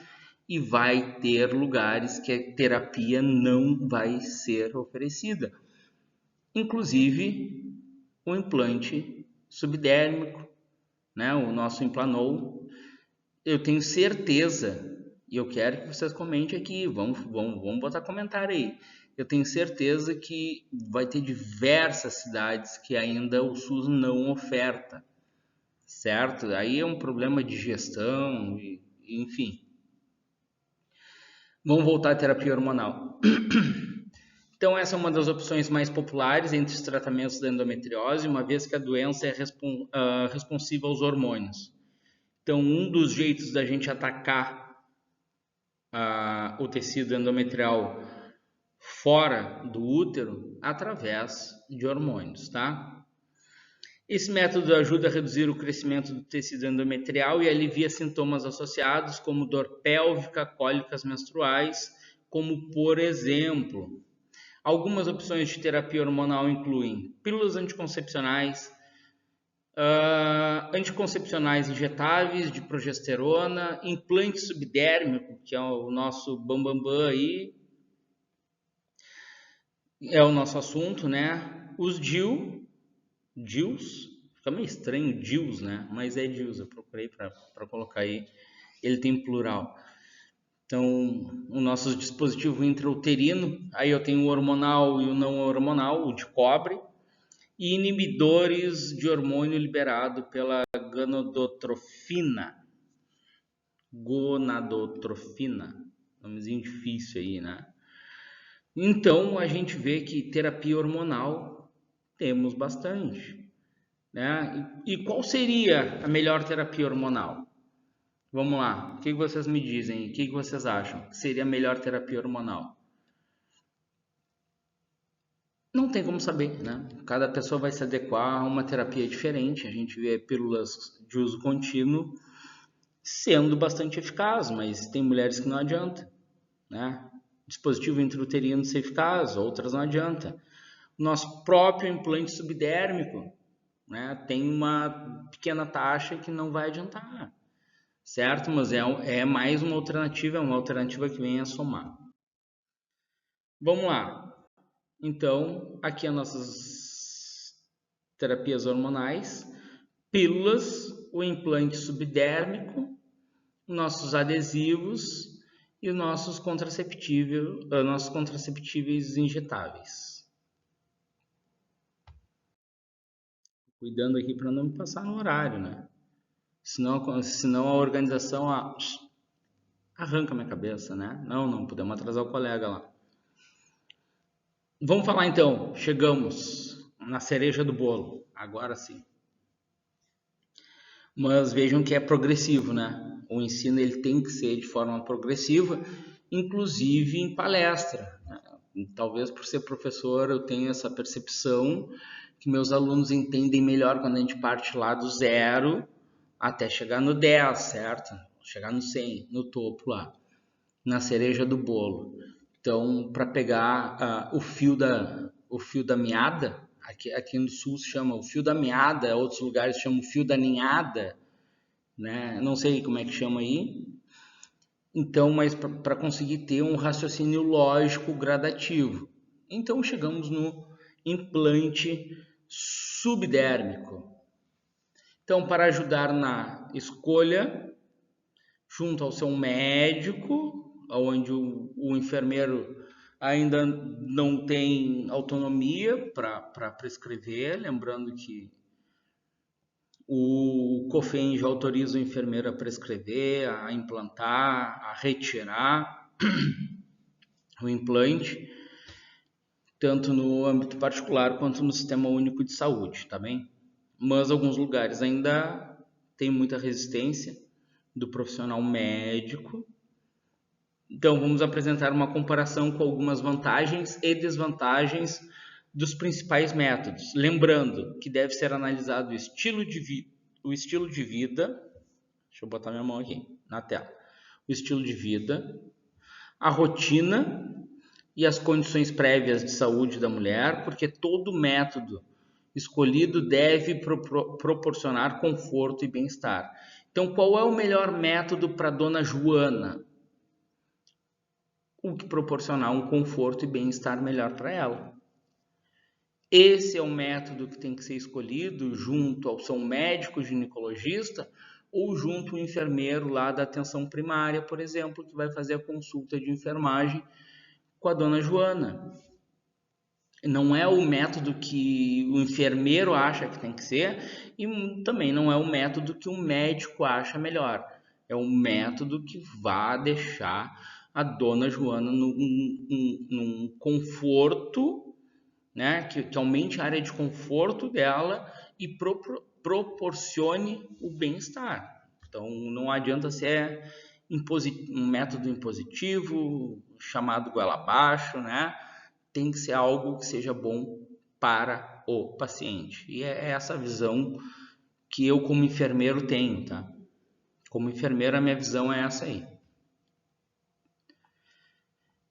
S1: e vai ter lugares que a terapia não vai ser oferecida. Inclusive o implante subdérmico, né? O nosso Implanou. Eu tenho certeza, e eu quero que vocês comentem aqui, vamos botar comentário aí. Eu tenho certeza que vai ter diversas cidades que ainda o SUS não oferta, certo? Aí é um problema de gestão, enfim. Vamos voltar à terapia hormonal. Então, essa é uma das opções mais populares entre os tratamentos da endometriose, uma vez que a doença é responsiva aos hormônios. Então, um dos jeitos da gente atacar o tecido endometrial fora do útero, através de hormônios, tá? Esse método ajuda a reduzir o crescimento do tecido endometrial e alivia sintomas associados como dor pélvica, cólicas menstruais, como por exemplo, algumas opções de terapia hormonal incluem pílulas anticoncepcionais, anticoncepcionais injetáveis de progesterona, implante subdérmico, que é o nosso bambambam aí, é o nosso assunto, né? Os DIUs, fica meio estranho DIUs, né? Mas é DIUs, eu procurei para colocar aí, ele tem plural. Então, o nosso dispositivo intrauterino, aí eu tenho o hormonal e o não hormonal, o de cobre, e inibidores de hormônio liberado pela gonadotrofina. Nomezinho difícil aí, né? Então, a gente vê que terapia hormonal temos bastante, né? E qual seria a melhor terapia hormonal? Vamos lá, o que vocês me dizem? O que vocês acham que seria a melhor terapia hormonal? Não tem como saber, né? Cada pessoa vai se adequar a uma terapia diferente. A gente vê pílulas de uso contínuo sendo bastante eficaz, mas tem mulheres que não adianta, né? Dispositivo intrauterino ser eficaz, outras não adianta. Nosso próprio implante subdérmico, né, tem uma pequena taxa que não vai adiantar, certo? Mas é mais uma alternativa, é uma alternativa que vem a somar. Vamos lá. Então, aqui as nossas terapias hormonais, pílulas, o implante subdérmico, nossos adesivos e os nossos contraceptíveis injetáveis. Cuidando aqui para não me passar no horário, né? Senão a organização arranca minha cabeça, né? Não podemos atrasar o colega lá. Vamos falar então, chegamos na cereja do bolo, agora sim. Mas vejam que é progressivo, né? O ensino ele tem que ser de forma progressiva, inclusive em palestra, né? Talvez por ser professor eu tenha essa percepção que meus alunos entendem melhor quando a gente parte lá do 0 até chegar no 10, certo? Chegar no 100, no topo lá, na cereja do bolo. Então, para pegar o fio da meada, aqui no sul se chama o fio da meada, outros lugares chamam o fio da ninhada, né? Não sei como é que chama aí. Então, mas para conseguir ter um raciocínio lógico gradativo. Então, chegamos no implante subdérmico. Então, para ajudar na escolha, junto ao seu médico, onde o enfermeiro ainda não tem autonomia para prescrever, lembrando que o COFEN já autoriza o enfermeiro a prescrever, a implantar, a retirar o implante, tanto no âmbito particular quanto no Sistema Único de Saúde, tá bem? Mas alguns lugares ainda tem muita resistência do profissional médico. Então, vamos apresentar uma comparação com algumas vantagens e desvantagens dos principais métodos. Lembrando que deve ser analisado o estilo de vida, deixa eu botar minha mão aqui na tela, o estilo de vida, a rotina e as condições prévias de saúde da mulher, porque todo método escolhido deve proporcionar conforto e bem-estar. Então, qual é o melhor método para Dona Joana? O que proporcionar um conforto e bem-estar melhor para ela. Esse é o método que tem que ser escolhido junto ao seu médico ginecologista ou junto ao enfermeiro lá da atenção primária, por exemplo, que vai fazer a consulta de enfermagem com a Dona Joana. Não é o método que o enfermeiro acha que tem que ser e também não é o método que o médico acha melhor. É um método que vai deixar a Dona Joana num conforto, né, que aumente a área de conforto dela e proporcione o bem-estar. Então, não adianta ser um método impositivo, chamado goela abaixo, né? Tem que ser algo que seja bom para o paciente. E é essa visão que eu, como enfermeiro, tenho, tá? Como enfermeiro, a minha visão é essa aí.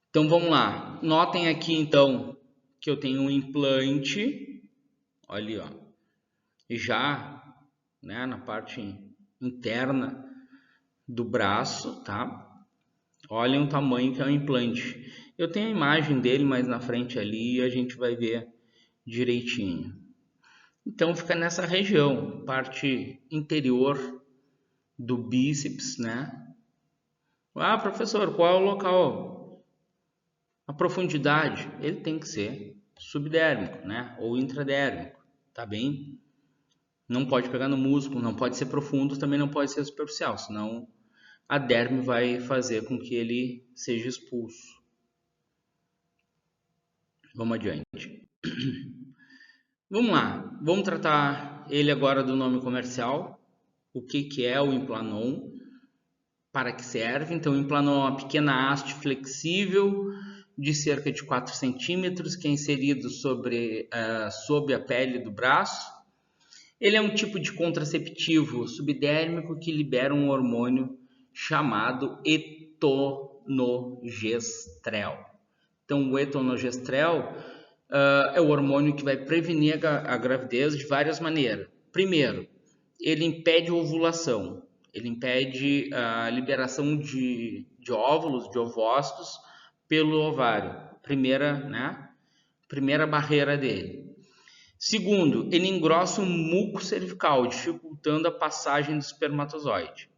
S1: Então, vamos lá. Notem aqui, então, que eu tenho um implante, olha ali, ó, já, né, na parte interna do braço, tá? Olhem o tamanho que é o implante. Eu tenho a imagem dele mais na frente ali e a gente vai ver direitinho. Então fica nessa região, parte interior do bíceps, né? Ah, professor, qual é o local? A profundidade, ele tem que ser subdérmico, né? Ou intradérmico, tá bem? Não pode pegar no músculo, não pode ser profundo, também não pode ser superficial, senão a derme vai fazer com que ele seja expulso. Vamos adiante. Vamos lá, vamos tratar ele agora do nome comercial. O que é o Implanon? Para que serve? Então, o Implanon é uma pequena haste flexível de cerca de 4 centímetros que é inserido sob a pele do braço. Ele é um tipo de contraceptivo subdérmico que libera um hormônio chamado etonogestrel. Então, o etonogestrel é o hormônio que vai prevenir a gravidez de várias maneiras. Primeiro, ele impede a ovulação, ele impede a liberação de óvulos, de ovócitos pelo ovário. Primeira barreira dele. Segundo, ele engrossa o muco cervical, dificultando a passagem do espermatozoide.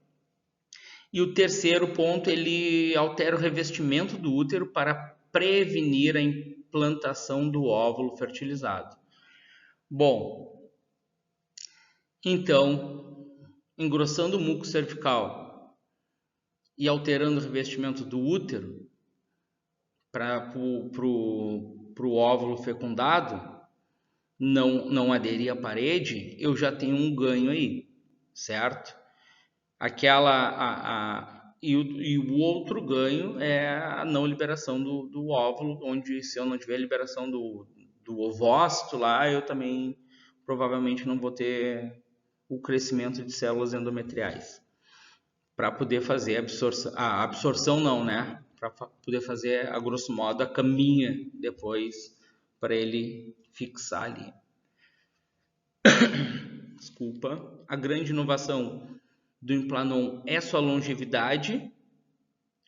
S1: E o terceiro ponto, ele altera o revestimento do útero para prevenir a implantação do óvulo fertilizado. Bom, então, engrossando o muco cervical e alterando o revestimento do útero para o óvulo fecundado não aderir à parede, eu já tenho um ganho aí, certo? E o outro ganho é a não liberação do óvulo, onde se eu não tiver liberação do do ovócito lá, eu também provavelmente não vou ter o crescimento de células endometriais para poder fazer a absorção não, né? Para poder fazer, a grosso modo, a caminha depois para ele fixar ali. Desculpa. A grande inovação do Implanon é sua longevidade.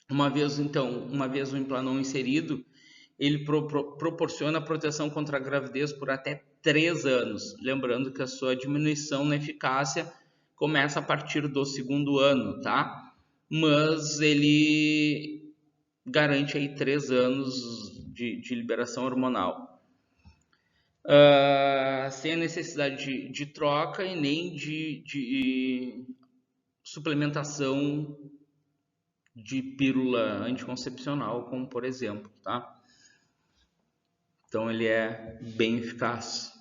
S1: Uma vez o Implanon inserido, ele proporciona proteção contra a gravidez por até 3 anos. Lembrando que a sua diminuição na eficácia começa a partir do 2º ano, tá? Mas ele garante aí 3 anos de liberação hormonal. Sem a necessidade de troca e nem de suplementação de pílula anticoncepcional, como por exemplo, tá? Então ele é bem eficaz.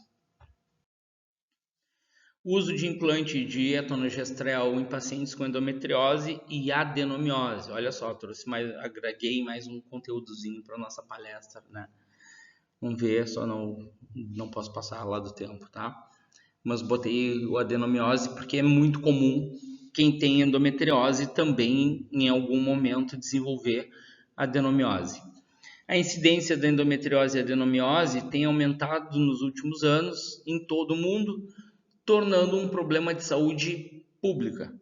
S1: O uso de implante de etonogestrel em pacientes com endometriose e adenomiose. Olha só, agreguei mais um conteúdozinho para nossa palestra, né? Vamos ver, só não posso passar lá do tempo, tá? Mas botei o adenomiose porque é muito comum quem tem endometriose também em algum momento desenvolver adenomiose. A incidência da endometriose e adenomiose tem aumentado nos últimos anos em todo o mundo, tornando um problema de saúde pública.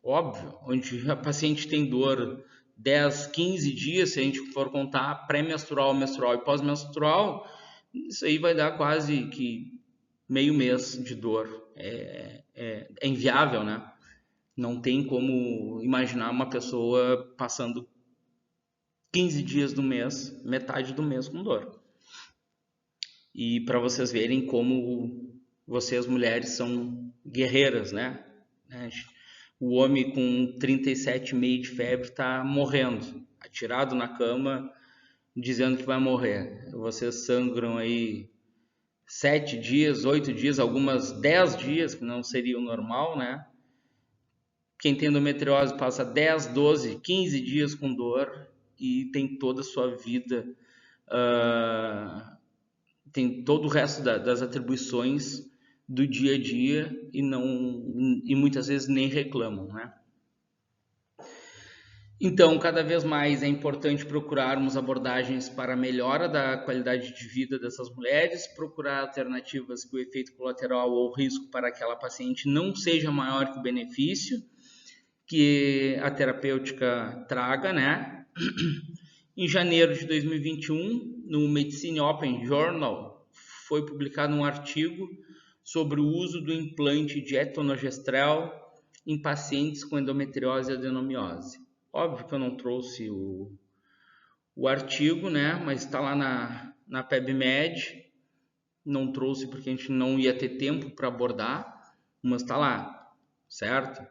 S1: Óbvio, onde a paciente tem dor 10, 15 dias, se a gente for contar pré-menstrual, menstrual e pós-menstrual, isso aí vai dar quase que meio mês de dor. É inviável, né? Não tem como imaginar uma pessoa passando 15 dias do mês, metade do mês com dor. E para vocês verem como vocês mulheres são guerreiras, né? O homem com 37,5 de febre está morrendo, atirado na cama, dizendo que vai morrer. Vocês sangram aí 7 dias, 8 dias, algumas 10 dias, que não seria o normal, né? Quem tem endometriose passa 10, 12, 15 dias com dor e tem toda a sua vida, tem todo o resto das atribuições do dia a dia e muitas vezes nem reclamam, né? Então, cada vez mais é importante procurarmos abordagens para a melhora da qualidade de vida dessas mulheres, procurar alternativas que o efeito colateral ou risco para aquela paciente não seja maior que o benefício que a terapêutica traga, né? Em janeiro de 2021, no Medicine Open Journal, foi publicado um artigo sobre o uso do implante de etonogestrel em pacientes com endometriose e adenomiose. Óbvio que eu não trouxe o artigo, né? Mas está lá na PebMed. Não trouxe porque a gente não ia ter tempo para abordar, mas está lá, certo?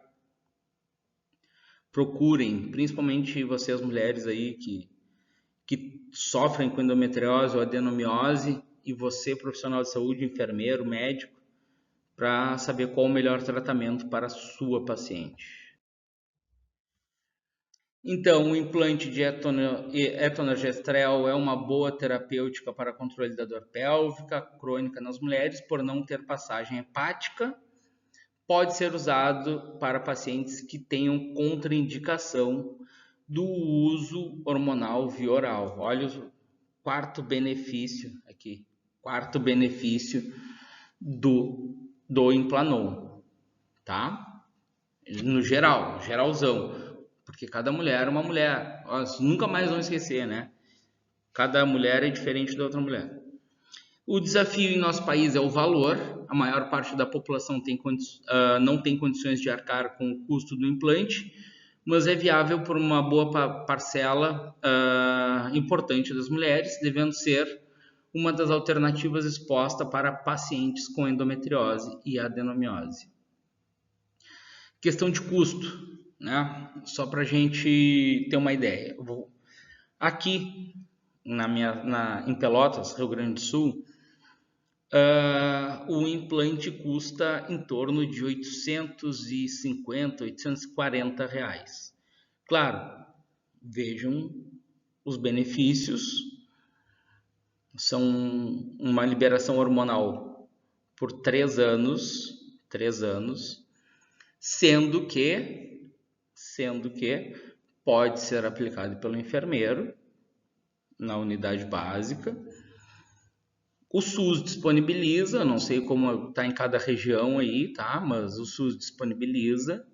S1: Procurem, principalmente vocês mulheres aí que sofrem com endometriose ou adenomiose, e você, profissional de saúde, enfermeiro, médico, para saber qual o melhor tratamento para a sua paciente. Então, o implante de etonogestrel é uma boa terapêutica para controle da dor pélvica crônica nas mulheres, por não ter passagem hepática. Pode ser usado para pacientes que tenham contraindicação do uso hormonal via oral. Olha o quarto benefício aqui, do Implanon, tá? No geral, geralzão. Porque cada mulher é uma mulher. Nós nunca mais vamos esquecer, né? Cada mulher é diferente da outra mulher. O desafio em nosso país é o valor. A maior parte da população não tem condições de arcar com o custo do implante, mas é viável por uma boa parcela importante das mulheres, devendo ser uma das alternativas expostas para pacientes com endometriose e adenomiose. Questão de custo, né? Só para a gente ter uma ideia. Aqui em Pelotas, Rio Grande do Sul, o implante custa em torno de R$850, R$840. Claro, vejam os benefícios são uma liberação hormonal por 3 anos, sendo que pode ser aplicado pelo enfermeiro na unidade básica. O SUS disponibiliza, não sei como está em cada região aí, tá? Mas o SUS disponibiliza.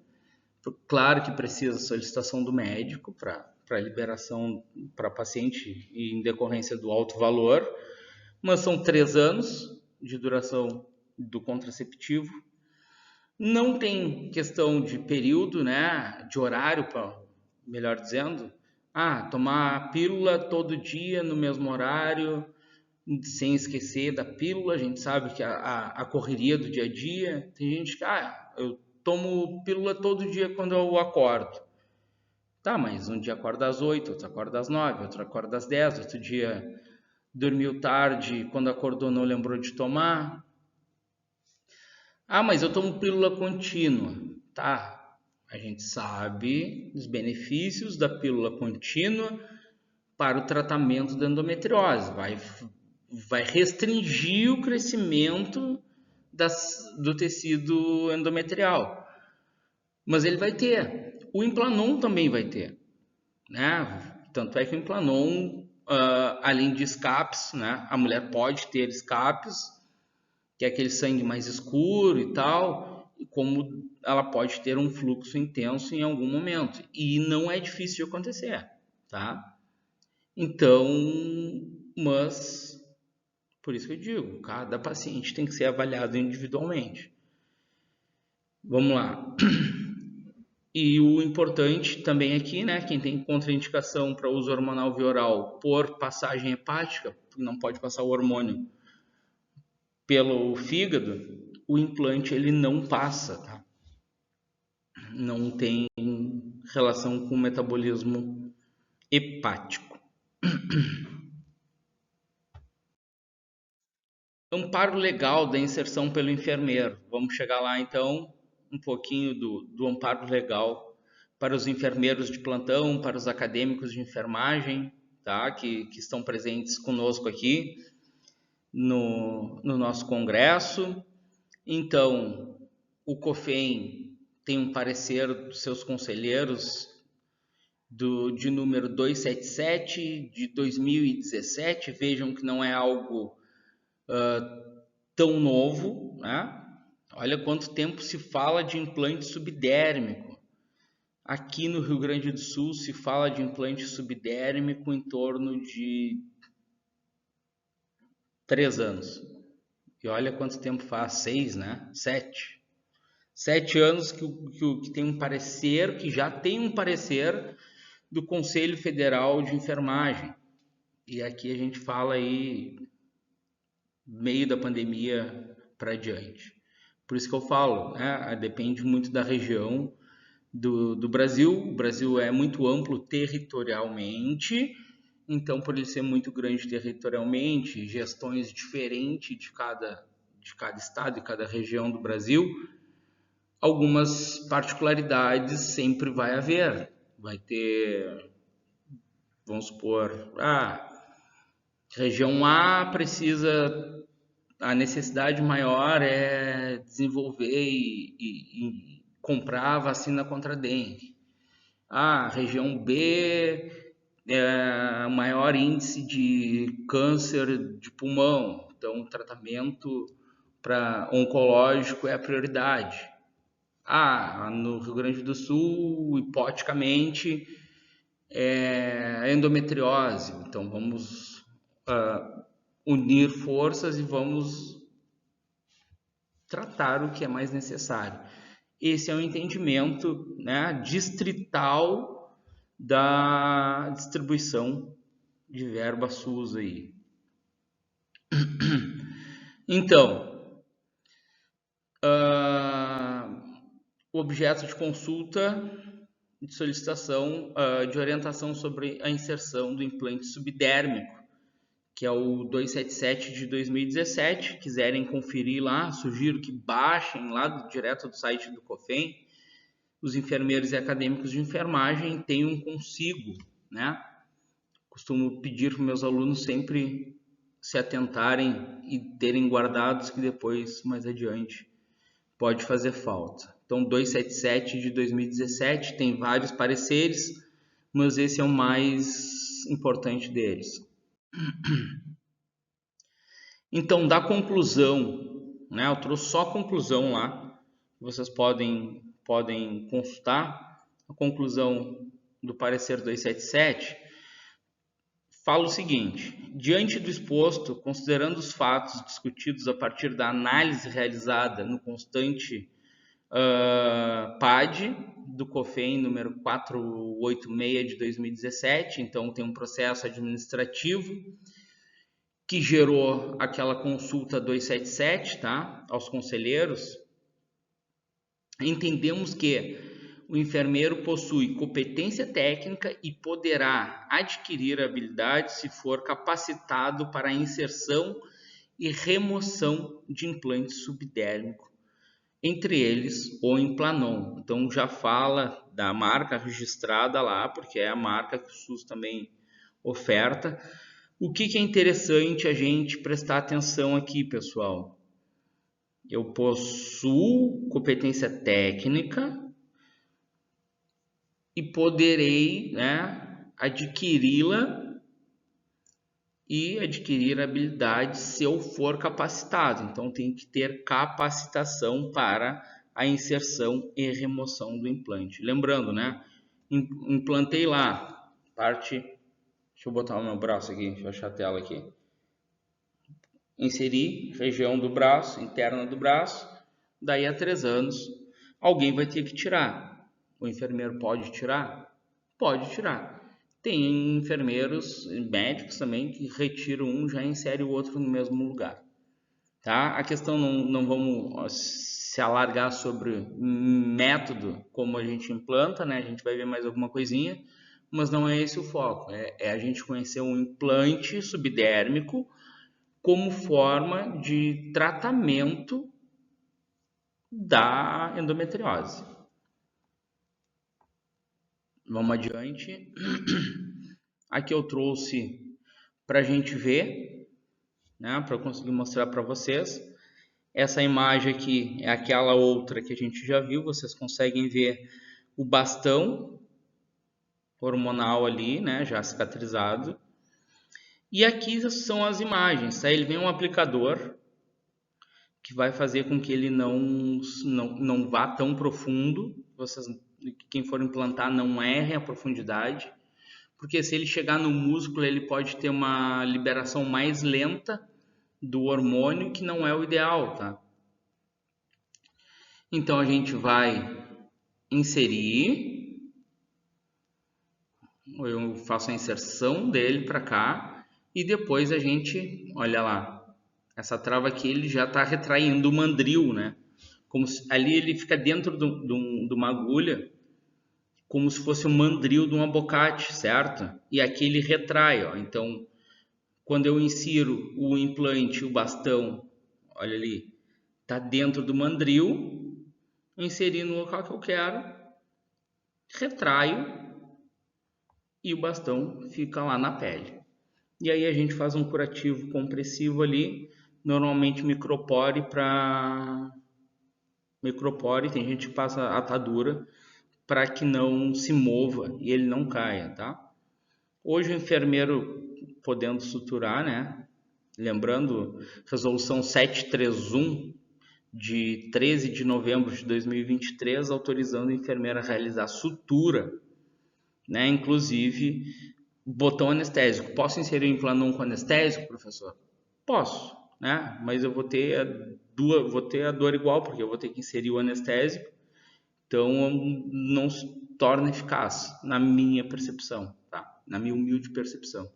S1: Claro que precisa solicitação do médico para liberação para paciente e em decorrência do alto valor, mas são 3 anos de duração do contraceptivo. Não tem questão de período, né? De horário, melhor dizendo. Tomar a pílula todo dia no mesmo horário, sem esquecer da pílula. A gente sabe que a correria do dia a dia, tem gente que eu tomo pílula todo dia quando eu acordo. Tá, mas um dia acorda às 8, outro acorda às 9, outro acorda às 10, outro dia dormiu tarde, quando acordou não lembrou de tomar. Mas eu tomo pílula contínua. Tá, a gente sabe os benefícios da pílula contínua para o tratamento da endometriose. Vai restringir o crescimento do tecido endometrial. Mas ele vai ter. O Implanon também vai ter, né? Tanto é que o Implanon, além de escapes, né? A mulher pode ter escapes, que é aquele sangue mais escuro e tal, e como ela pode ter um fluxo intenso em algum momento. E não é difícil de acontecer, tá? Então, mas, por isso que eu digo, cada paciente tem que ser avaliado individualmente. Vamos lá. E o importante também aqui, né, quem tem contraindicação para uso hormonal via oral por passagem hepática, não pode passar o hormônio pelo fígado, o implante ele não passa, tá? Não tem relação com o metabolismo hepático. Amparo legal da inserção pelo enfermeiro. Vamos chegar lá então, um pouquinho do amparo legal para os enfermeiros de plantão, para os acadêmicos de enfermagem, tá? que estão presentes conosco aqui no nosso congresso. Então, o COFEM tem um parecer dos seus conselheiros de número 277 de 2017. Vejam que não é algo tão novo, né? Olha quanto tempo se fala de implante subdérmico. Aqui no Rio Grande do Sul se fala de implante subdérmico em torno de 3 anos. E olha quanto tempo faz, 6, né? 7. 7 anos que tem um parecer, que já tem um parecer do Conselho Federal de Enfermagem. E aqui a gente fala aí meio da pandemia para diante. Por isso que eu falo, né? Depende muito da região do Brasil. O Brasil é muito amplo territorialmente, então por ele ser muito grande territorialmente, gestões diferentes de cada estado e cada região do Brasil, algumas particularidades sempre vai haver. Vai ter, vamos supor, região A precisa, a necessidade maior é desenvolver e comprar vacina contra dengue. Região B é maior índice de câncer de pulmão, então o tratamento oncológico é a prioridade. No Rio Grande do Sul, hipoteticamente, é endometriose. Então vamos unir forças e vamos tratar o que é mais necessário. Esse é o entendimento, né, distrital da distribuição de verba SUS aí. Então, o objeto de consulta de solicitação de orientação sobre a inserção do implante subdérmico, que é o 277 de 2017. Quiserem conferir lá, sugiro que baixem lá direto do site do COFEM. Os enfermeiros e acadêmicos de enfermagem tenham consigo, né? Costumo pedir para meus alunos sempre se atentarem e terem guardados, que depois, mais adiante, pode fazer falta. Então, 277 de 2017 tem vários pareceres, mas esse é o mais importante deles. Então, da conclusão, né? Eu trouxe só a conclusão lá, vocês podem consultar. A conclusão do parecer 277 fala o seguinte: diante do exposto, considerando os fatos discutidos a partir da análise realizada no constante PAD do COFEN número 486 de 2017, então tem um processo administrativo que gerou aquela consulta 277, tá? Aos conselheiros, entendemos que o enfermeiro possui competência técnica e poderá adquirir habilidade se for capacitado para a inserção e remoção de implante subdérmico, entre eles o Implanon. Então já fala da marca registrada lá, porque é a marca que o SUS também oferta. O que é interessante a gente prestar atenção aqui, pessoal? Eu possuo competência técnica e poderei, né, adquiri-la e adquirir habilidade se eu for capacitado. Então tem que ter capacitação para a inserção e remoção do implante. Lembrando, né, implantei lá, parte, deixa eu botar o meu braço aqui, deixa eu achar a tela aqui. Inseri região do braço, interna do braço, daí a 3 anos alguém vai ter que tirar. O enfermeiro pode tirar? Pode tirar. Tem enfermeiros, médicos também, que retiram um, já insere o outro no mesmo lugar. Tá? A questão não vamos se alargar sobre método, como a gente implanta, né? A gente vai ver mais alguma coisinha, mas não é esse o foco. É a gente conhecer um implante subdérmico como forma de tratamento da endometriose. Vamos adiante. Aqui eu trouxe para a gente ver, né, para eu conseguir mostrar para vocês. Essa imagem aqui é aquela outra que a gente já viu. Vocês conseguem ver o bastão hormonal ali, né, já cicatrizado. E aqui são as imagens, tá? Ele vem um aplicador que vai fazer com que ele não vá tão profundo. Vocês, quem for implantar, não erre a profundidade, porque se ele chegar no músculo, ele pode ter uma liberação mais lenta do hormônio, que não é o ideal, tá? Então a gente vai inserir, eu faço a inserção dele para cá e depois a gente, olha lá, essa trava aqui ele já está retraindo o mandril, né? Como se, ali ele fica dentro de uma agulha, como se fosse um mandril de um abacate, certo? E aqui ele retrai, ó. Então, quando eu insiro o implante, o bastão, olha ali, está dentro do mandril, inseri no local que eu quero, retraio e o bastão fica lá na pele. E aí a gente faz um curativo compressivo ali, normalmente micropore para micropore, tem gente que passa atadura para que não se mova e ele não caia, tá? Hoje o enfermeiro podendo suturar, né? Lembrando, resolução 731 de 13 de novembro de 2023, autorizando a enfermeira a realizar sutura, né? Inclusive, botão anestésico. Posso inserir o Implanon com anestésico, professor? Posso, né? Mas eu vou ter a dor igual, porque eu vou ter que inserir o anestésico. Então, não se torna eficaz, na minha percepção, tá? Na minha humilde percepção.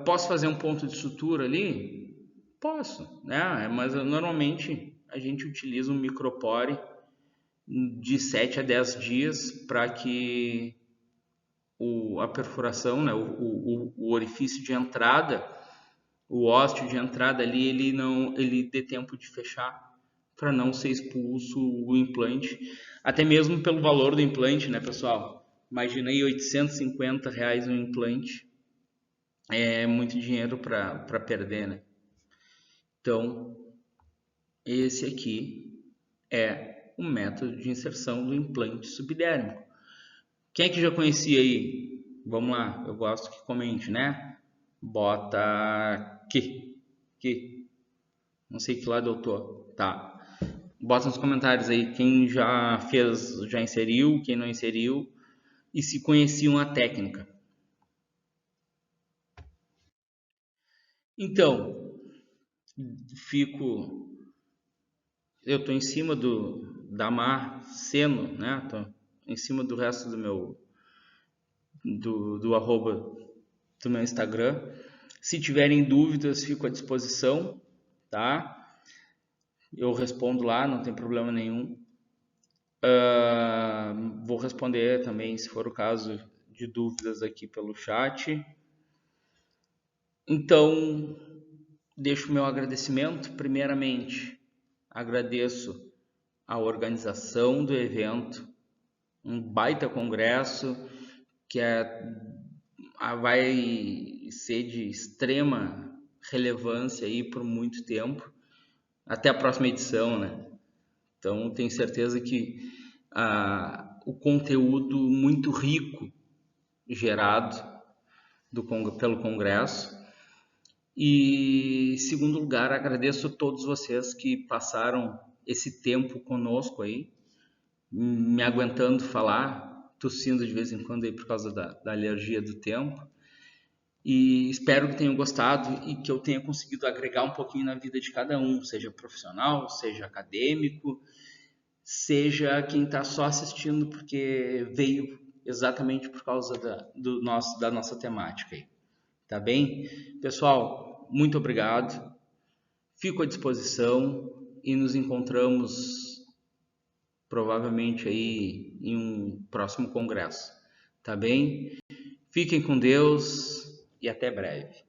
S1: Posso fazer um ponto de sutura ali? Posso, né? Mas normalmente a gente utiliza um micropore de 7 a 10 dias para que a perfuração, né? o orifício de entrada, o ósseo de entrada ali, ele dê tempo de fechar para não ser expulso o implante, até mesmo pelo valor do implante, né, pessoal? Imagina aí R$850 um implante. é muito dinheiro para perder, né? Então, esse aqui é o método de inserção do implante subdérmico. Quem é que já conhecia aí? Vamos lá, eu gosto que comente, né? Bota que. Não sei que lado eu tô. Tá. Bota nos comentários aí quem já fez, já inseriu, quem não inseriu e se conheciam a técnica. Então, eu tô em cima da Mar Seno, né? Tô em cima do resto do arroba do meu Instagram. Se tiverem dúvidas, fico à disposição, tá? Eu respondo lá, não tem problema nenhum. Vou responder também, se for o caso, de dúvidas aqui pelo chat. Então, deixo meu agradecimento. Primeiramente, agradeço a organização do evento, um baita congresso que vai ser de extrema relevância aí por muito tempo, até a próxima edição, né? Então, tenho certeza que o conteúdo muito rico gerado pelo Congresso. E, em segundo lugar, agradeço a todos vocês que passaram esse tempo conosco aí, me aguentando falar, tossindo de vez em quando aí por causa da alergia do tempo. E espero que tenham gostado e que eu tenha conseguido agregar um pouquinho na vida de cada um, seja profissional, seja acadêmico, seja quem está só assistindo porque veio exatamente por causa da nossa temática aí. Tá bem? Pessoal, muito obrigado. Fico à disposição e nos encontramos provavelmente aí em um próximo congresso. Tá bem? Fiquem com Deus e até breve.